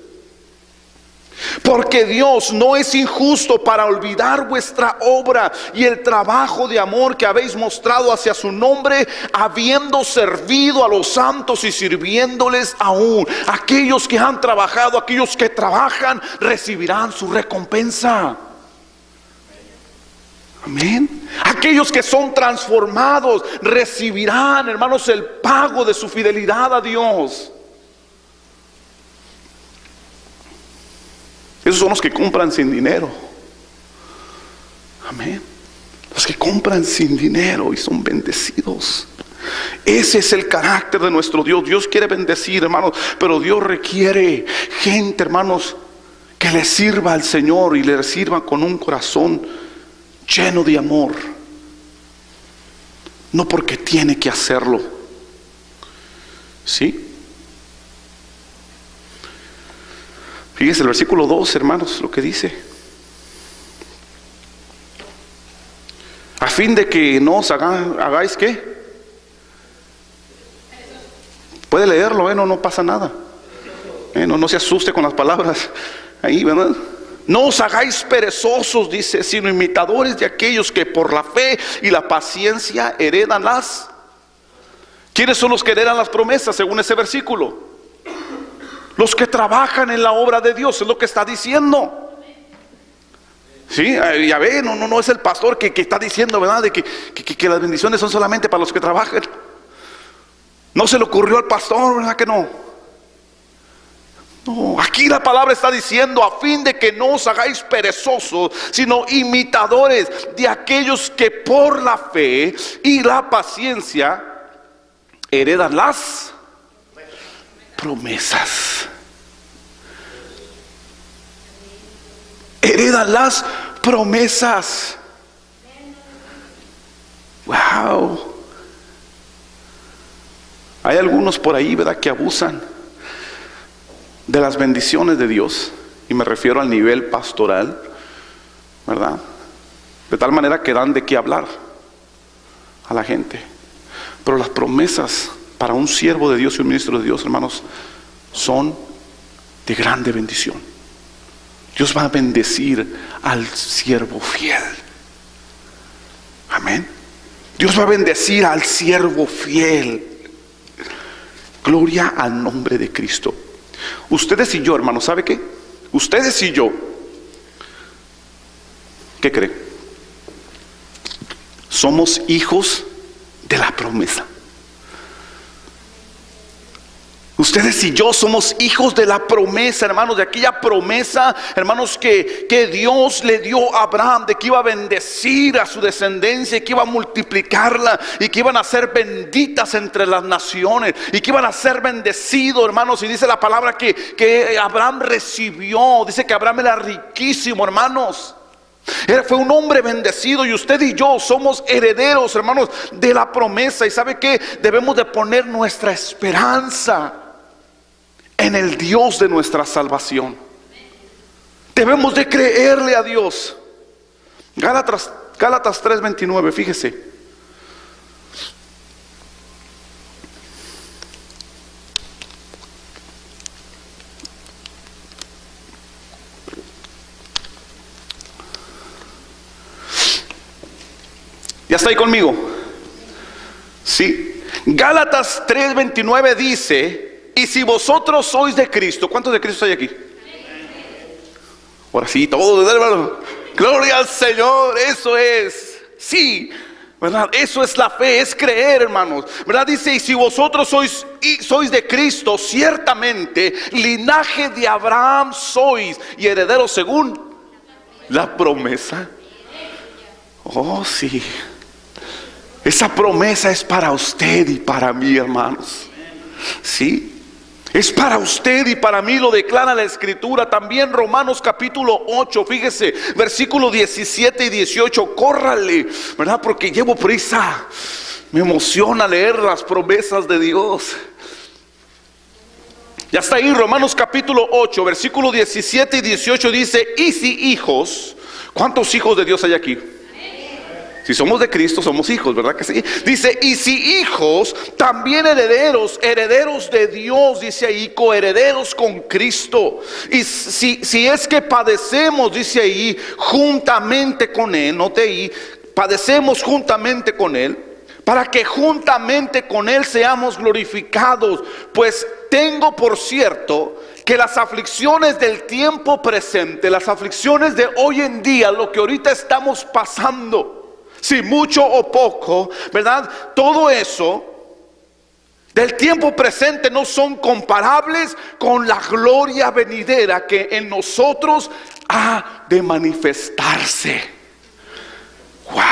porque Dios no es injusto para olvidar vuestra obra y el trabajo de amor que habéis mostrado hacia su nombre, habiendo servido a los santos y sirviéndoles aún. Aquellos que han trabajado, aquellos que trabajan, recibirán su recompensa. Amén. Aquellos que son transformados recibirán, hermanos, el pago de su fidelidad a Dios. Esos son los que compran sin dinero. Amén. Los que compran sin dinero y son bendecidos. Ese es el carácter de nuestro Dios. Dios quiere bendecir, hermanos, pero Dios requiere gente, hermanos, que le sirva al Señor y le sirva con un corazón lleno de amor. No porque tiene que hacerlo. ¿Sí? Fíjense el versículo 2, hermanos, lo que dice: a fin de que no os hagáis ¿qué? Puede leerlo, no pasa nada. No se asuste con las palabras ahí, ¿verdad? No os hagáis perezosos, dice, sino imitadores de aquellos que por la fe y la paciencia heredan las. ¿Quiénes son los que heredan las promesas según ese versículo? Los que trabajan en la obra de Dios, es lo que está diciendo. Sí, ya ve, no es el pastor que está diciendo, ¿verdad? De que las bendiciones son solamente para los que trabajan. No se le ocurrió al pastor, ¿verdad que no? No, aquí la palabra está diciendo: a fin de que no os hagáis perezosos, sino imitadores de aquellos que por la fe y la paciencia heredan las promesas. Heredan las promesas. Wow. Hay algunos por ahí, ¿verdad?, que abusan de las bendiciones de Dios, y me refiero al nivel pastoral, ¿verdad? De tal manera que dan de qué hablar a la gente. Pero las promesas para un siervo de Dios y un ministro de Dios, hermanos, son de grande bendición. Dios va a bendecir al siervo fiel. Amén. Dios va a bendecir al siervo fiel. Gloria al nombre de Cristo. Ustedes y yo, hermanos, ¿sabe qué? Ustedes y yo, ¿qué creen? Somos hijos de la promesa. Ustedes y yo somos hijos de la promesa, hermanos, de aquella promesa, hermanos, que Dios le dio a Abraham, de que iba a bendecir a su descendencia, que iba a multiplicarla y que iban a ser benditas entre las naciones y que iban a ser bendecidos, hermanos. Y dice la palabra que Abraham recibió, dice que Abraham era riquísimo, hermanos. Fue un hombre bendecido, y usted y yo somos herederos, hermanos, de la promesa. Y ¿sabe qué? Debemos de poner nuestra esperanza en el Dios de nuestra salvación. Debemos de creerle a Dios. Gálatas 3:29, fíjese. ¿Ya está ahí conmigo? Sí. Gálatas 3:29 dice: y si vosotros sois de Cristo. ¿Cuántos de Cristo hay aquí? Ahora sí, todos, hermano. Gloria al Señor. Eso es. Sí, ¿verdad? Eso es la fe, es creer, hermanos, ¿verdad? Dice: y si vosotros sois de Cristo, ciertamente linaje de Abraham sois, y herederos según la promesa. Oh, sí. Esa promesa es para usted y para mí, hermanos. Sí. Es para usted y para mí, lo declara la Escritura. También Romanos capítulo 8, fíjese, versículo 17 y 18. Córrale, ¿verdad? Porque llevo prisa. Me emociona leer las promesas de Dios. Ya está ahí, Romanos capítulo 8, versículo 17 y 18 dice: y si hijos. ¿Cuántos hijos de Dios hay aquí? Si somos de Cristo, somos hijos, ¿verdad que sí? Dice: y si hijos, también herederos, herederos de Dios, dice ahí, coherederos con Cristo. Y si es que padecemos, dice ahí, juntamente con Él, note ahí, padecemos juntamente con Él, para que juntamente con Él seamos glorificados. Pues tengo por cierto que las aflicciones del tiempo presente, las aflicciones de hoy en día, lo que ahorita estamos pasando, si mucho o poco, ¿verdad? Todo eso del tiempo presente no son comparables con la gloria venidera que en nosotros ha de manifestarse. Wow.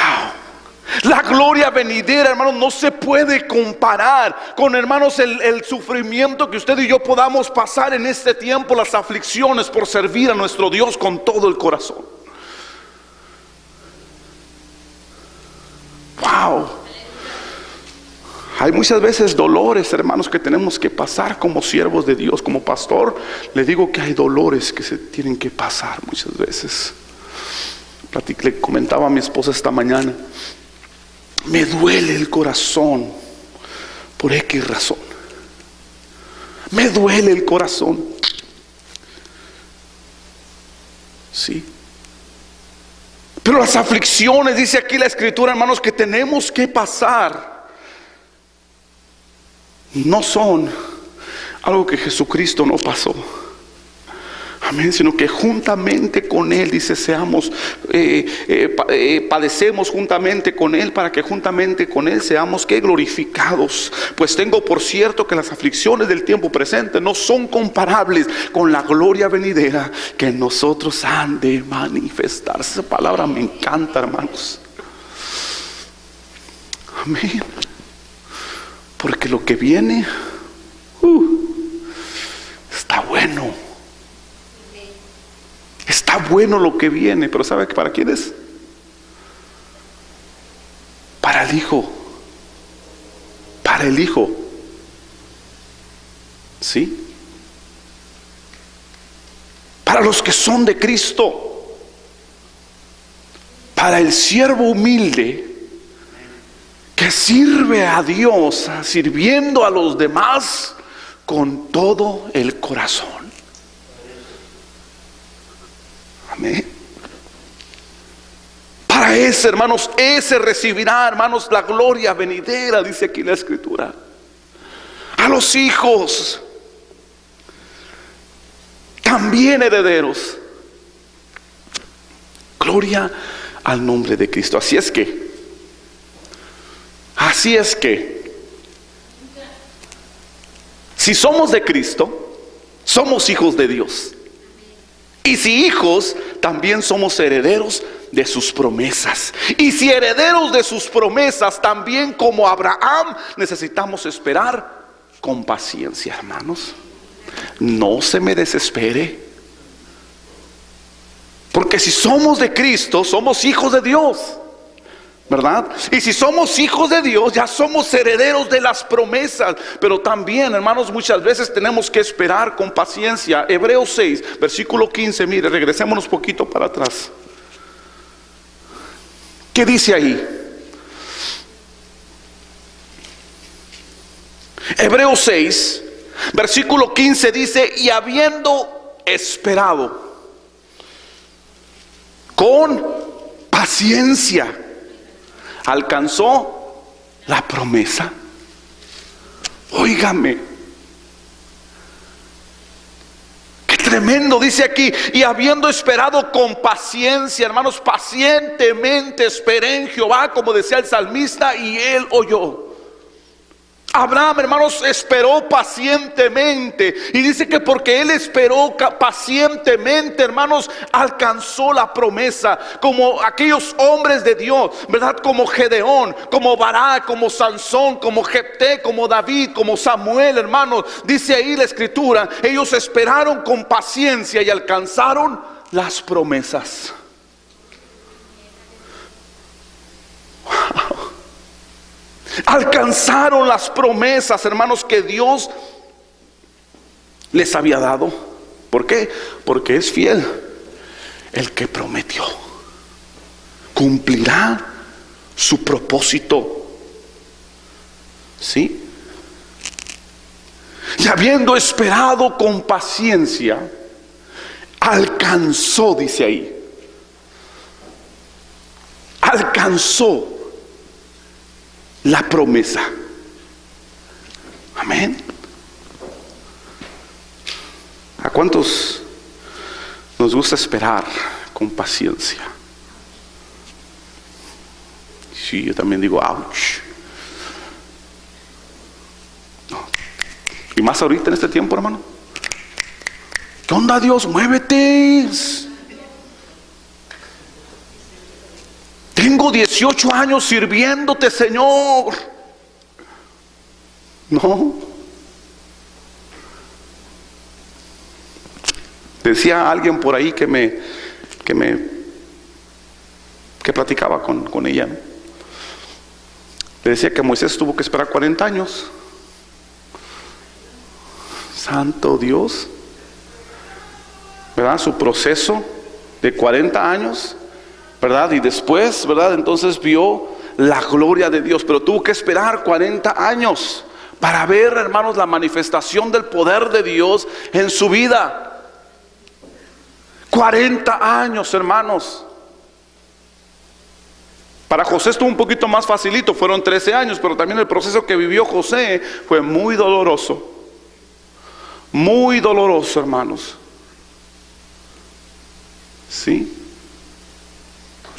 La gloria venidera, hermanos, no se puede comparar con, hermanos, el sufrimiento que usted y yo podamos pasar en este tiempo, las aflicciones por servir a nuestro Dios con todo el corazón. Wow. Hay muchas veces dolores, hermanos, que tenemos que pasar como siervos de Dios. Como pastor, le digo que hay dolores que se tienen que pasar muchas veces. Le comentaba a mi esposa esta mañana: me duele el corazón por X razón. Me duele el corazón. Sí. Pero las aflicciones, dice aquí la Escritura, hermanos, que tenemos que pasar, no son algo que Jesucristo no pasó. Amén. Sino que juntamente con Él, dice, padecemos juntamente con Él, para que juntamente con Él seamos glorificados. Pues tengo por cierto que las aflicciones del tiempo presente no son comparables con la gloria venidera que en nosotros han de manifestarse. Esa palabra me encanta, hermanos. Amén. Porque lo que viene está bueno. Está bueno lo que viene, pero ¿sabe para quién es? Para el Hijo. Para el Hijo. ¿Sí? Para los que son de Cristo. Para el siervo humilde que que sirve a Dios, sirviendo a los demás con todo el corazón. Amén. Para ese, hermanos, ese recibirá, hermanos, la gloria venidera, dice aquí la Escritura. A los hijos, también herederos. Gloria al nombre de Cristo. Así es que, si somos de Cristo, somos hijos de Dios. Y si hijos, también somos herederos de sus promesas. Y si herederos de sus promesas, también como Abraham, necesitamos esperar con paciencia, hermanos. No se me desespere, porque si somos de Cristo, somos hijos de Dios, ¿verdad? Y si somos hijos de Dios, ya somos herederos de las promesas. Pero también, hermanos, muchas veces tenemos que esperar con paciencia. Hebreos 6, versículo 15, mire, regresémonos poquito para atrás. ¿Qué dice ahí? Hebreos 6, versículo 15 dice: y habiendo esperado con paciencia, alcanzó la promesa. Óigame, qué tremendo, dice aquí: y habiendo esperado con paciencia, hermanos, pacientemente esperé en Jehová, como decía el salmista, y él oyó. Abraham, hermanos, esperó pacientemente, y dice que porque él esperó pacientemente, hermanos, alcanzó la promesa. Como aquellos hombres de Dios, ¿verdad? Como Gedeón, como Barak, como Sansón, como Jefté, como David, como Samuel, hermanos. Dice ahí la Escritura, ellos esperaron con paciencia y alcanzaron las promesas. Wow. Alcanzaron las promesas, hermanos, que Dios les había dado. ¿Por qué? Porque es fiel el que prometió. Cumplirá su propósito. ¿Sí? Y habiendo esperado con paciencia, alcanzó, dice ahí, alcanzó la promesa. Amén. ¿A cuántos nos gusta esperar con paciencia? Sí, yo también digo ouch. No. Y más ahorita en este tiempo, hermano. ¿Qué onda, Dios? Muévete. Tengo 18 años sirviéndote, Señor. No. Decía alguien por ahí que platicaba con ella. Le decía que Moisés tuvo que esperar 40 años. Santo Dios, ¿verdad? Su proceso de 40 años, ¿verdad? Y después, ¿verdad? Entonces vio la gloria de Dios, pero tuvo que esperar 40 años para ver, hermanos, la manifestación del poder de Dios en su vida. 40 años, hermanos. Para José estuvo un poquito más facilito, fueron 13 años, pero también el proceso que vivió José fue muy doloroso. Muy doloroso, hermanos. ¿Sí?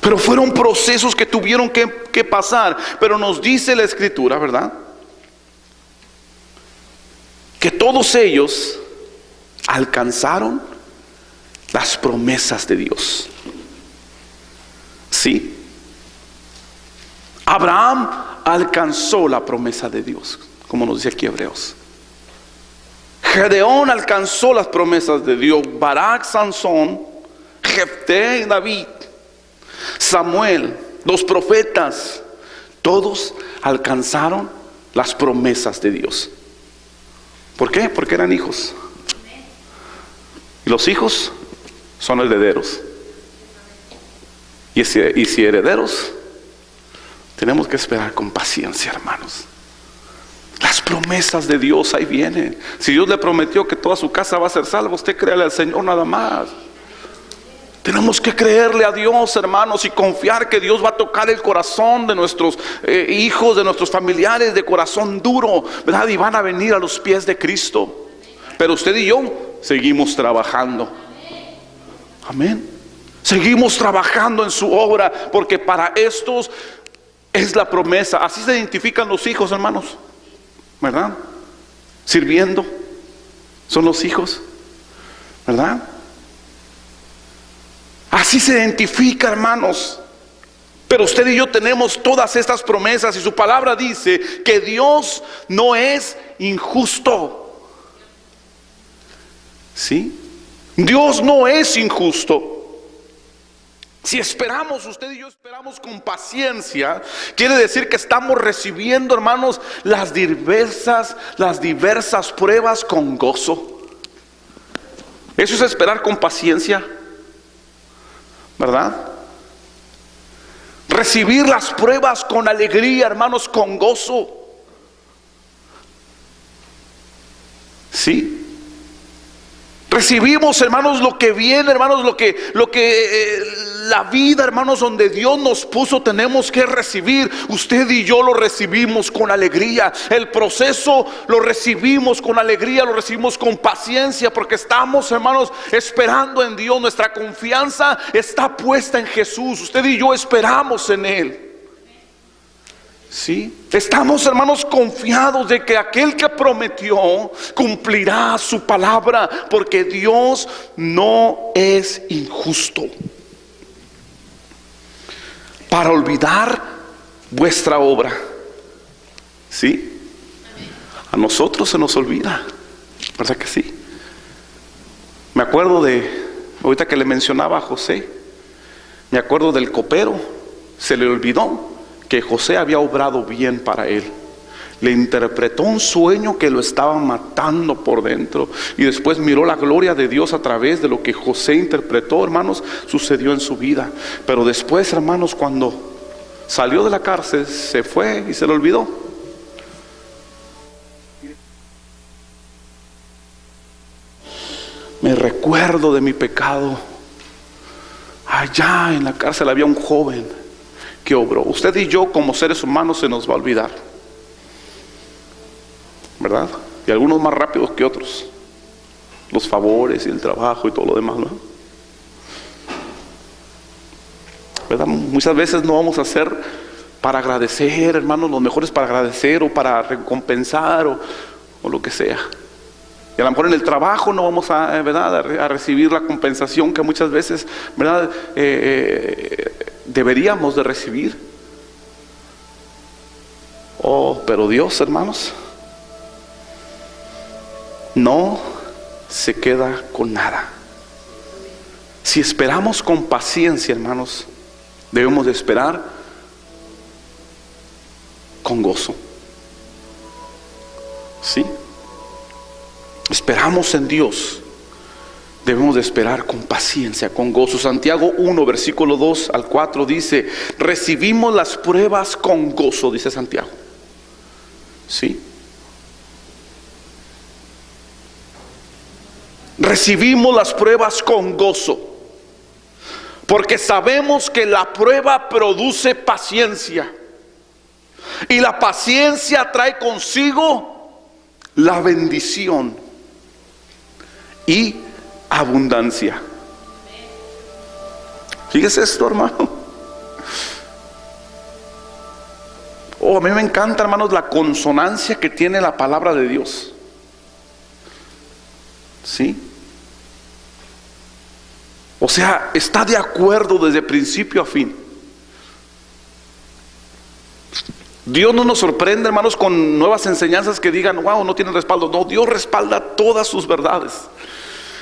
Pero fueron procesos que tuvieron que pasar. Pero nos dice la Escritura, ¿verdad?, que todos ellos alcanzaron las promesas de Dios. ¿Sí? Abraham alcanzó la promesa de Dios, como nos dice aquí Hebreos. Gedeón alcanzó las promesas de Dios. Barak, Sansón, Jefté, David, Samuel, los profetas, todos alcanzaron las promesas de Dios. ¿Por qué? Porque eran hijos. Y los hijos son herederos. Y si herederos, Tenemos que esperar con paciencia, hermanos. Las promesas de Dios ahí vienen. Si Dios le prometió que toda su casa va a ser salva, usted créale al Señor nada más. Tenemos que creerle a Dios, hermanos, y confiar que Dios va a tocar el corazón de nuestros hijos, de nuestros familiares de corazón duro, ¿verdad? Y van a venir a los pies de Cristo. Pero usted y yo seguimos trabajando. Amén. Seguimos trabajando en su obra, porque para estos es la promesa. Así se identifican los hijos, hermanos, ¿verdad? Sirviendo. Son los hijos, ¿verdad? Así se identifica, hermanos. Pero usted y yo tenemos todas estas promesas, y su palabra dice que Dios no es injusto. ¿Sí? Dios no es injusto. Si esperamos, usted y yo esperamos con paciencia, quiere decir que estamos recibiendo, hermanos, las diversas pruebas con gozo. Eso es esperar con paciencia, ¿verdad? Recibir las pruebas con alegría, hermanos, con gozo. ¿Sí? Recibimos, hermanos, lo que viene, hermanos, la vida, hermanos, donde Dios nos puso, tenemos que recibir. Usted y yo lo recibimos con alegría. El proceso lo recibimos con alegría, lo recibimos con paciencia, porque estamos, hermanos, esperando en Dios. Nuestra confianza está puesta en Jesús. Usted y yo esperamos en Él. ¿Sí? Estamos, hermanos, confiados de que aquel que prometió cumplirá su palabra, porque Dios no es injusto para olvidar vuestra obra. ¿Sí? A nosotros se nos olvida, ¿verdad que sí? Me acuerdo ahorita que le mencionaba a José, me acuerdo del copero. Se le olvidó que José había obrado bien para él. Le interpretó un sueño que lo estaba matando por dentro, y después miró la gloria de Dios a través de lo que José interpretó, hermanos, sucedió en su vida. Pero después, hermanos, cuando salió de la cárcel, se fue y se le olvidó. Me recuerdo de mi pecado. Allá en la cárcel había un joven que obró. Usted y yo, como seres humanos, se nos va a olvidar, ¿verdad? Y algunos más rápidos que otros, los favores y el trabajo y todo lo demás, ¿no? ¿Verdad? Muchas veces no vamos a hacer para agradecer, hermanos, los mejores para agradecer o para recompensar o lo que sea. Y a lo mejor en el trabajo no vamos a, ¿verdad?, a recibir la compensación que muchas veces, ¿verdad?, deberíamos de recibir. Oh, pero Dios, hermanos, no se queda con nada. Si esperamos con paciencia, hermanos, debemos de esperar con gozo. ¿Sí? Esperamos en Dios, debemos de esperar con paciencia, con gozo. Santiago 1, versículo 2 al 4 dice: recibimos las pruebas con gozo, dice Santiago. ¿Sí? Recibimos las pruebas con gozo, porque sabemos que la prueba produce paciencia, y la paciencia trae consigo la bendición y abundancia. Fíjese esto, hermano. Oh, a mí me encanta, hermanos, la consonancia que tiene la palabra de Dios. ¿Sí? O sea, está de acuerdo desde principio a fin. Dios no nos sorprende, hermanos, con nuevas enseñanzas que digan, wow, no tienen respaldo. No, Dios respalda todas sus verdades.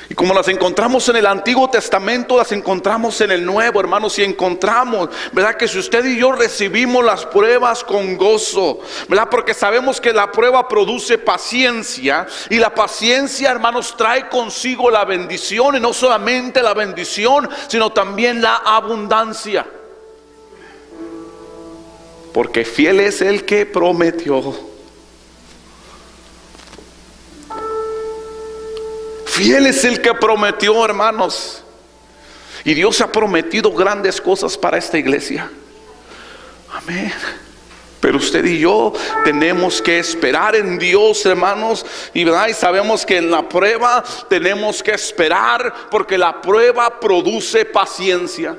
Y como las encontramos en el Antiguo Testamento, las encontramos en el Nuevo, hermanos. Y encontramos, ¿verdad?, que si usted y yo recibimos las pruebas con gozo, ¿verdad?, porque sabemos que la prueba produce paciencia, y la paciencia, hermanos, trae consigo la bendición. Y no solamente la bendición, sino también la abundancia. porque fiel es el que prometió. Fiel es el que prometió, hermanos. Y Dios ha prometido grandes cosas para esta iglesia. Amén. Pero usted y yo tenemos que esperar en Dios, hermanos, y sabemos que en la prueba tenemos que esperar, porque la prueba produce paciencia.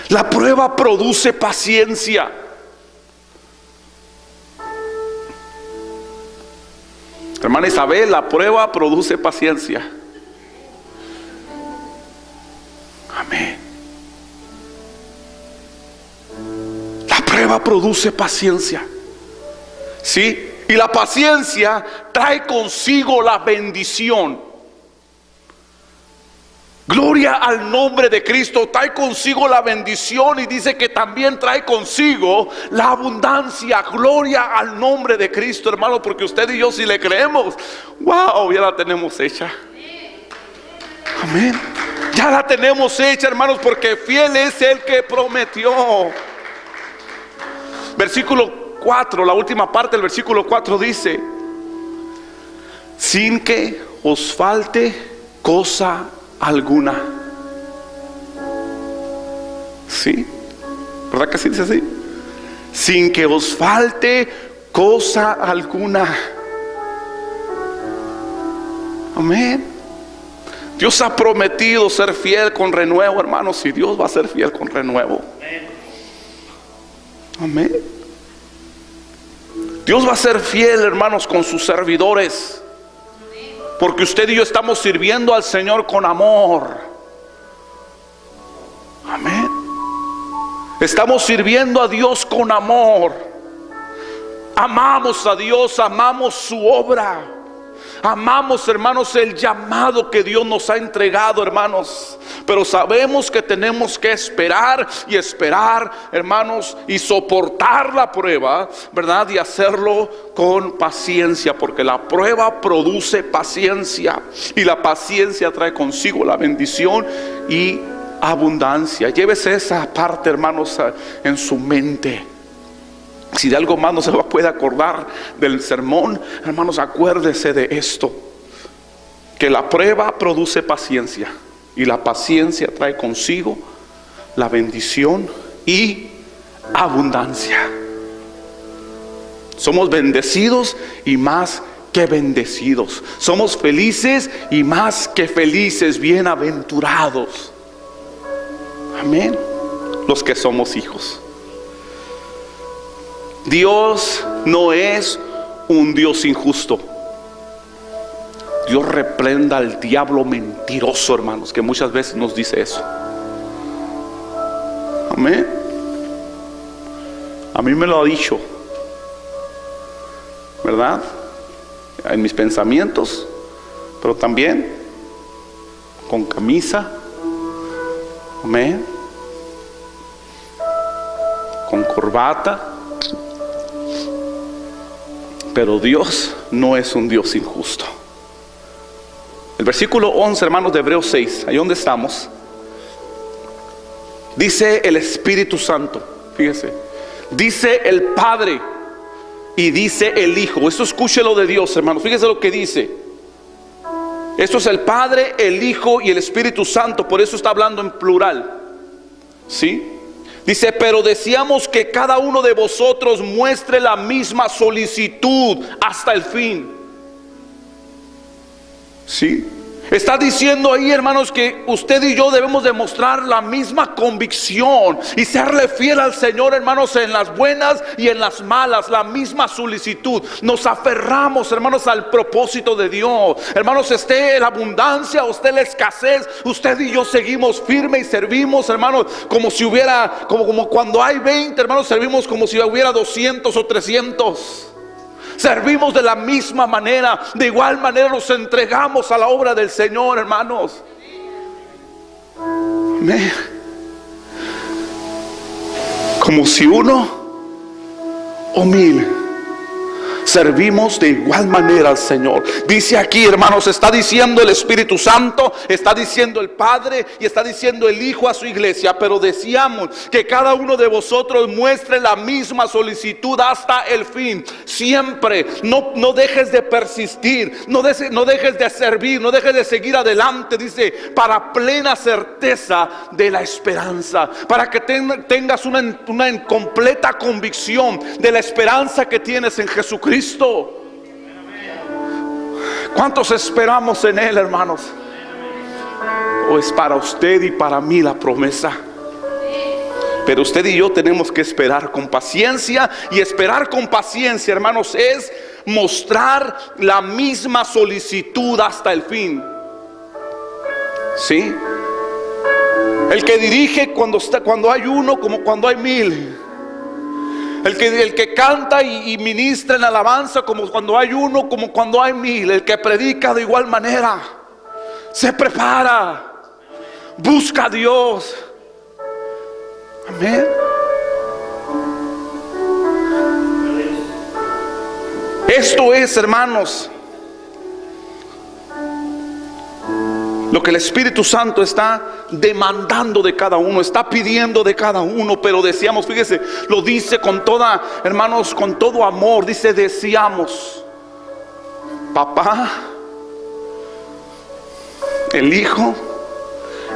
La prueba produce paciencia. Hermana Isabel, la prueba produce paciencia. Amén. La prueba produce paciencia. ¿Sí? Y la paciencia trae consigo la bendición. Gloria al nombre de Cristo. Trae consigo la bendición, y dice que también trae consigo la abundancia. Gloria al nombre de Cristo, hermano, porque usted y yo, si le creemos, wow, ya la tenemos hecha. Amén. Ya la tenemos hecha, hermanos, porque fiel es el que prometió. Versículo 4, la última parte del versículo 4 dice: sin que os falte cosa alguna. ¿Sí? ¿Verdad que así dice así? Sin que os falte cosa alguna. Amén. Dios ha prometido ser fiel con renuevo, hermanos, y Dios va a ser fiel con renuevo. Amén. Dios va a ser fiel, hermanos, con sus servidores, porque usted y yo estamos sirviendo al Señor con amor. Amén. Estamos sirviendo a Dios con amor. Amamos a Dios, amamos su obra. Amamos, hermanos, el llamado que Dios nos ha entregado, hermanos. Pero sabemos que tenemos que esperar y esperar, hermanos, y soportar la prueba, ¿verdad? Y hacerlo con paciencia, porque la prueba produce paciencia, y la paciencia trae consigo la bendición y abundancia. Llévese esa parte, hermanos, en su mente. Si de algo más no se puede acordar del sermón, hermanos, acuérdese de esto: que la prueba produce paciencia, y la paciencia trae consigo la bendición y abundancia. Somos bendecidos y más que bendecidos. Somos felices y más que felices, bienaventurados. Amén. Los que somos hijos. Dios no es un Dios injusto. Dios reprenda al diablo mentiroso, hermanos, que muchas veces nos dice eso. Amén. A mí me lo ha dicho, ¿verdad? En mis pensamientos, pero también con camisa. Amén. Con corbata. Pero Dios no es un Dios injusto. El versículo 11, hermanos, de Hebreos 6, ahí donde estamos, dice el Espíritu Santo. Fíjese, dice el Padre y dice el Hijo. Esto escúchelo de Dios, hermanos. Fíjese lo que dice. Esto es el Padre, el Hijo y el Espíritu Santo. Por eso está hablando en plural. ¿Sí? Dice: pero deseamos que cada uno de vosotros muestre la misma solicitud hasta el fin. ¿Sí? Está diciendo ahí, hermanos, que usted y yo debemos demostrar la misma convicción y serle fiel al Señor, hermanos, en las buenas y en las malas. La misma solicitud. Nos aferramos, hermanos, al propósito de Dios. Hermanos, esté la abundancia o esté la escasez, usted y yo seguimos firmes y servimos, hermanos, como si hubiera, como cuando hay 20, hermanos, servimos como si hubiera 200 o 300. Servimos de la misma manera, de igual manera nos entregamos a la obra del Señor, hermanos. Amén. Como si 1 o 1000 servimos de igual manera al Señor. Dice aquí, hermanos, está diciendo el Espíritu Santo, está diciendo el Padre y está diciendo el Hijo a su iglesia. Pero deseamos que cada uno de vosotros muestre la misma solicitud hasta el fin. Siempre, no dejes de persistir, no dejes de servir, no dejes de seguir adelante. Dice, para plena certeza de la esperanza, para que tengas una completa convicción de la esperanza que tienes en Jesucristo. ¿Cuántos esperamos en Él, hermanos? O es para usted y para mí la promesa. Pero usted y yo tenemos que esperar con paciencia. Y esperar con paciencia, hermanos, es mostrar la misma solicitud hasta el fin. ¿Sí? El que dirige cuando hay uno como cuando hay mil. El que canta y ministra en alabanza como cuando hay uno como cuando hay mil. El que predica de igual manera. Se prepara. Busca a Dios. Amén. Esto es, hermanos, lo que el Espíritu Santo está demandando de cada uno, está pidiendo de cada uno. Pero deseamos, fíjese, lo dice con toda, hermanos, con todo amor. Dice, deseamos. Papá, el Hijo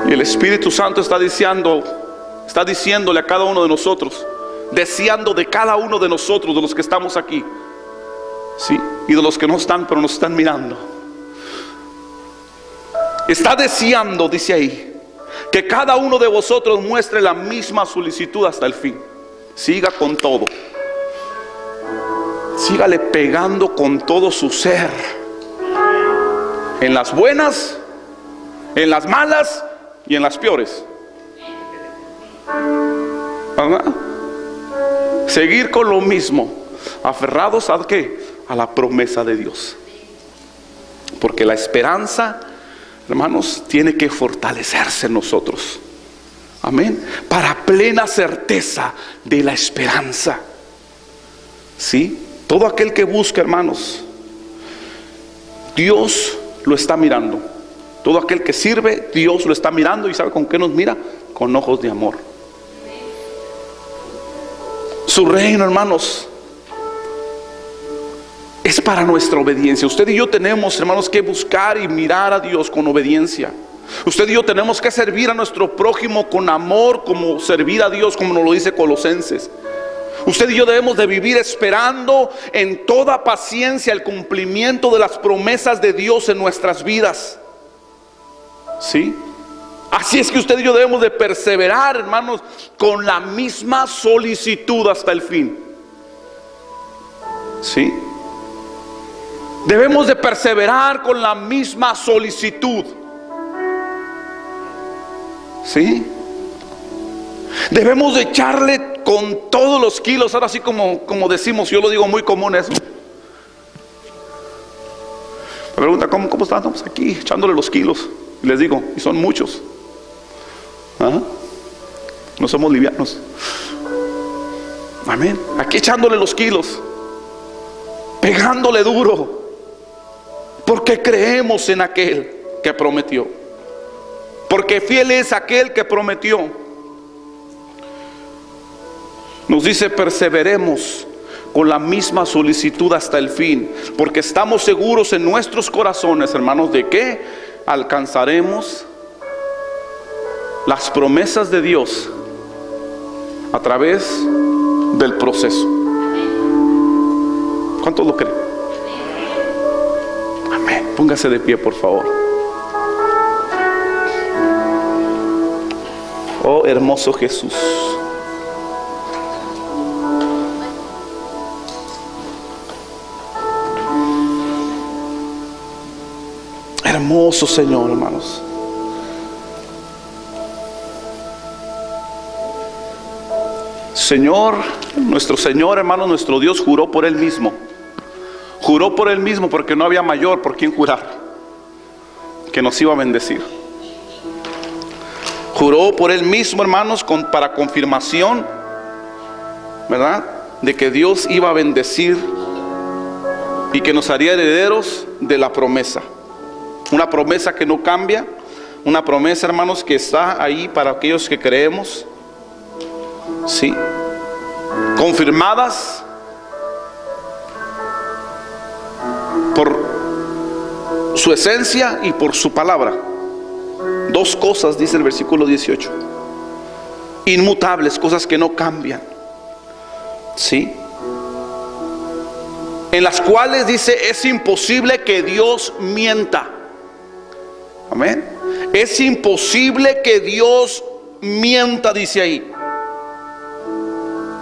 y el Espíritu Santo está diciéndole a cada uno de nosotros, deseando de cada uno de nosotros, de los que estamos aquí, sí, y de los que no están, pero nos están mirando. Está deseando, dice ahí, que cada uno de vosotros muestre la misma solicitud hasta el fin. Siga con todo. Sígale pegando con todo su ser. En las buenas, en las malas y en las peores. ¿Verdad? Seguir con lo mismo. Aferrados ¿a qué? A la promesa de Dios. Porque la esperanza, hermanos, tiene que fortalecerse en nosotros. Amén. Para plena certeza de la esperanza. ¿Sí? Todo aquel que busca, hermanos, Dios lo está mirando. Todo aquel que sirve, Dios lo está mirando. ¿Y sabe con qué nos mira? Con ojos de amor. Su reino, hermanos, es para nuestra obediencia. Usted y yo tenemos, hermanos, que buscar y mirar a Dios con obediencia. Usted y yo tenemos que servir a nuestro prójimo con amor, como servir a Dios, como nos lo dice Colosenses. Usted y yo debemos de vivir esperando en toda paciencia el cumplimiento de las promesas de Dios en nuestras vidas. ¿Sí? Así es que usted y yo debemos de perseverar, hermanos, con la misma solicitud hasta el fin. ¿Sí? Debemos de perseverar con la misma solicitud. ¿Sí? Debemos de echarle con todos los kilos. Ahora sí, como decimos, yo lo digo muy común eso. Me pregunta, ¿cómo estamos aquí echándole los kilos? Y les digo, y son muchos. ¿Ah? No somos livianos. Amén. Aquí echándole los kilos, pegándole duro, porque creemos en aquel que prometió. Porque fiel es aquel que prometió. Nos dice, perseveremos con la misma solicitud hasta el fin, porque estamos seguros en nuestros corazones, hermanos, de que alcanzaremos las promesas de Dios a través del proceso. ¿Cuántos lo creen? Amén. Póngase de pie, por favor. Oh, hermoso Jesús. Hermoso Señor, hermanos. Señor, nuestro Señor, hermanos, nuestro Dios juró por Él mismo. Juró por Él mismo porque no había mayor por quien jurar, que nos iba a bendecir. Juró por Él mismo, hermanos, para confirmación, ¿verdad?, de que Dios iba a bendecir y que nos haría herederos de la promesa. Una promesa que no cambia, una promesa, hermanos, que está ahí para aquellos que creemos, sí, confirmadas por su esencia y por su palabra. Dos cosas dice el versículo 18, inmutables, cosas que no cambian, sí, en las cuales dice es imposible que Dios mienta. Amén. Es imposible que Dios mienta, dice ahí.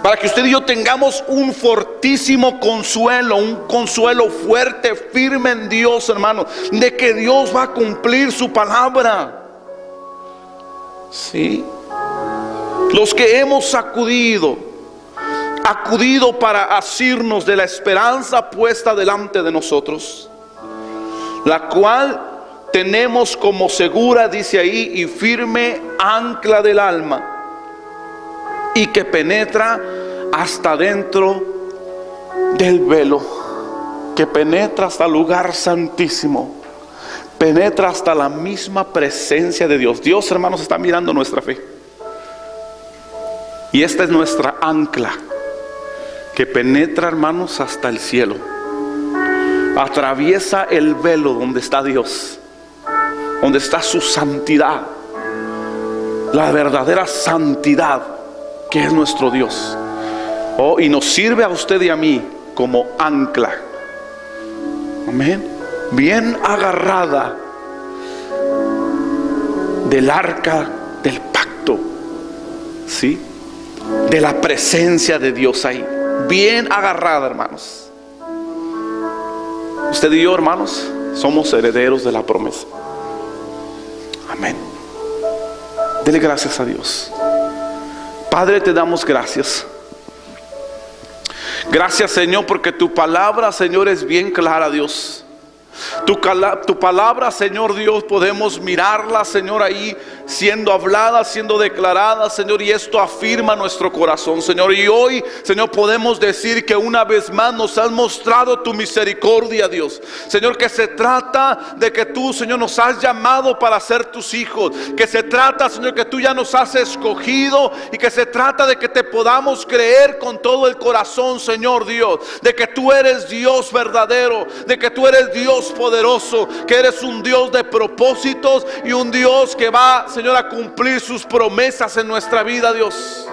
Para que usted y yo tengamos un fortísimo consuelo, un consuelo fuerte, firme en Dios, hermano, de que Dios va a cumplir su palabra. Sí. Los que hemos acudido para asirnos de la esperanza puesta delante de nosotros, la cual tenemos como segura, dice ahí, y firme ancla del alma, y que penetra hasta dentro del velo, que penetra hasta el lugar santísimo, penetra hasta la misma presencia de Dios. Dios, hermanos, está mirando nuestra fe, y esta es nuestra ancla, que penetra, hermanos, hasta el cielo, atraviesa el velo donde está Dios, donde está su santidad, la verdadera santidad que es nuestro Dios. Oh, y nos sirve a usted y a mí como ancla. Amén. Bien agarrada del arca del pacto, ¿sí? De la presencia de Dios ahí. Bien agarrada, hermanos. Usted y yo, hermanos, somos herederos de la promesa. Amén. Dele gracias a Dios. Padre, te damos gracias. Gracias, Señor, porque tu palabra, Señor, es bien clara, Dios. Tu palabra, Señor Dios, podemos mirarla, Señor, ahí siendo hablada, siendo declarada, Señor, y esto afirma nuestro corazón, Señor. Y hoy, Señor, podemos decir que una vez más nos has mostrado tu misericordia, Dios. Señor, que se trata de que tú, Señor, nos has llamado para ser tus hijos. Que se trata, Señor, que tú ya nos has escogido, y que se trata de que te podamos creer con todo el corazón, Señor Dios, de que tú eres Dios verdadero, de que tú eres Dios poderoso, que eres un Dios de propósitos y un Dios que va, Señor, a cumplir sus promesas en nuestra vida, Dios.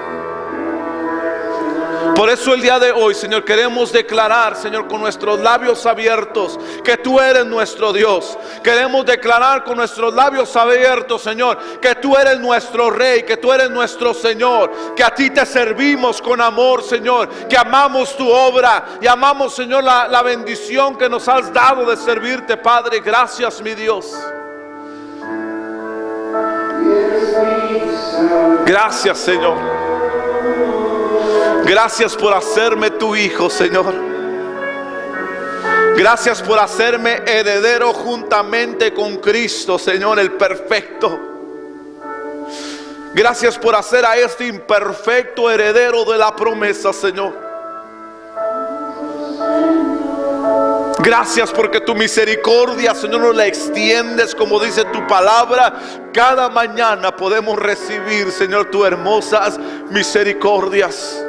Por eso el día de hoy, Señor, queremos declarar, Señor, con nuestros labios abiertos, que tú eres nuestro Dios. Queremos declarar con nuestros labios abiertos, Señor, que tú eres nuestro Rey, que tú eres nuestro Señor, que a ti te servimos con amor, Señor, que amamos tu obra y amamos, Señor, la bendición que nos has dado de servirte, Padre. Gracias, mi Dios. Gracias, Señor. Gracias por hacerme tu hijo, Señor. Gracias por hacerme heredero juntamente con Cristo, Señor, el perfecto. Gracias por hacer a este imperfecto heredero de la promesa, Señor. Gracias porque tu misericordia, Señor, nos la extiendes, como dice tu palabra. Cada mañana podemos recibir, Señor, tus hermosas misericordias.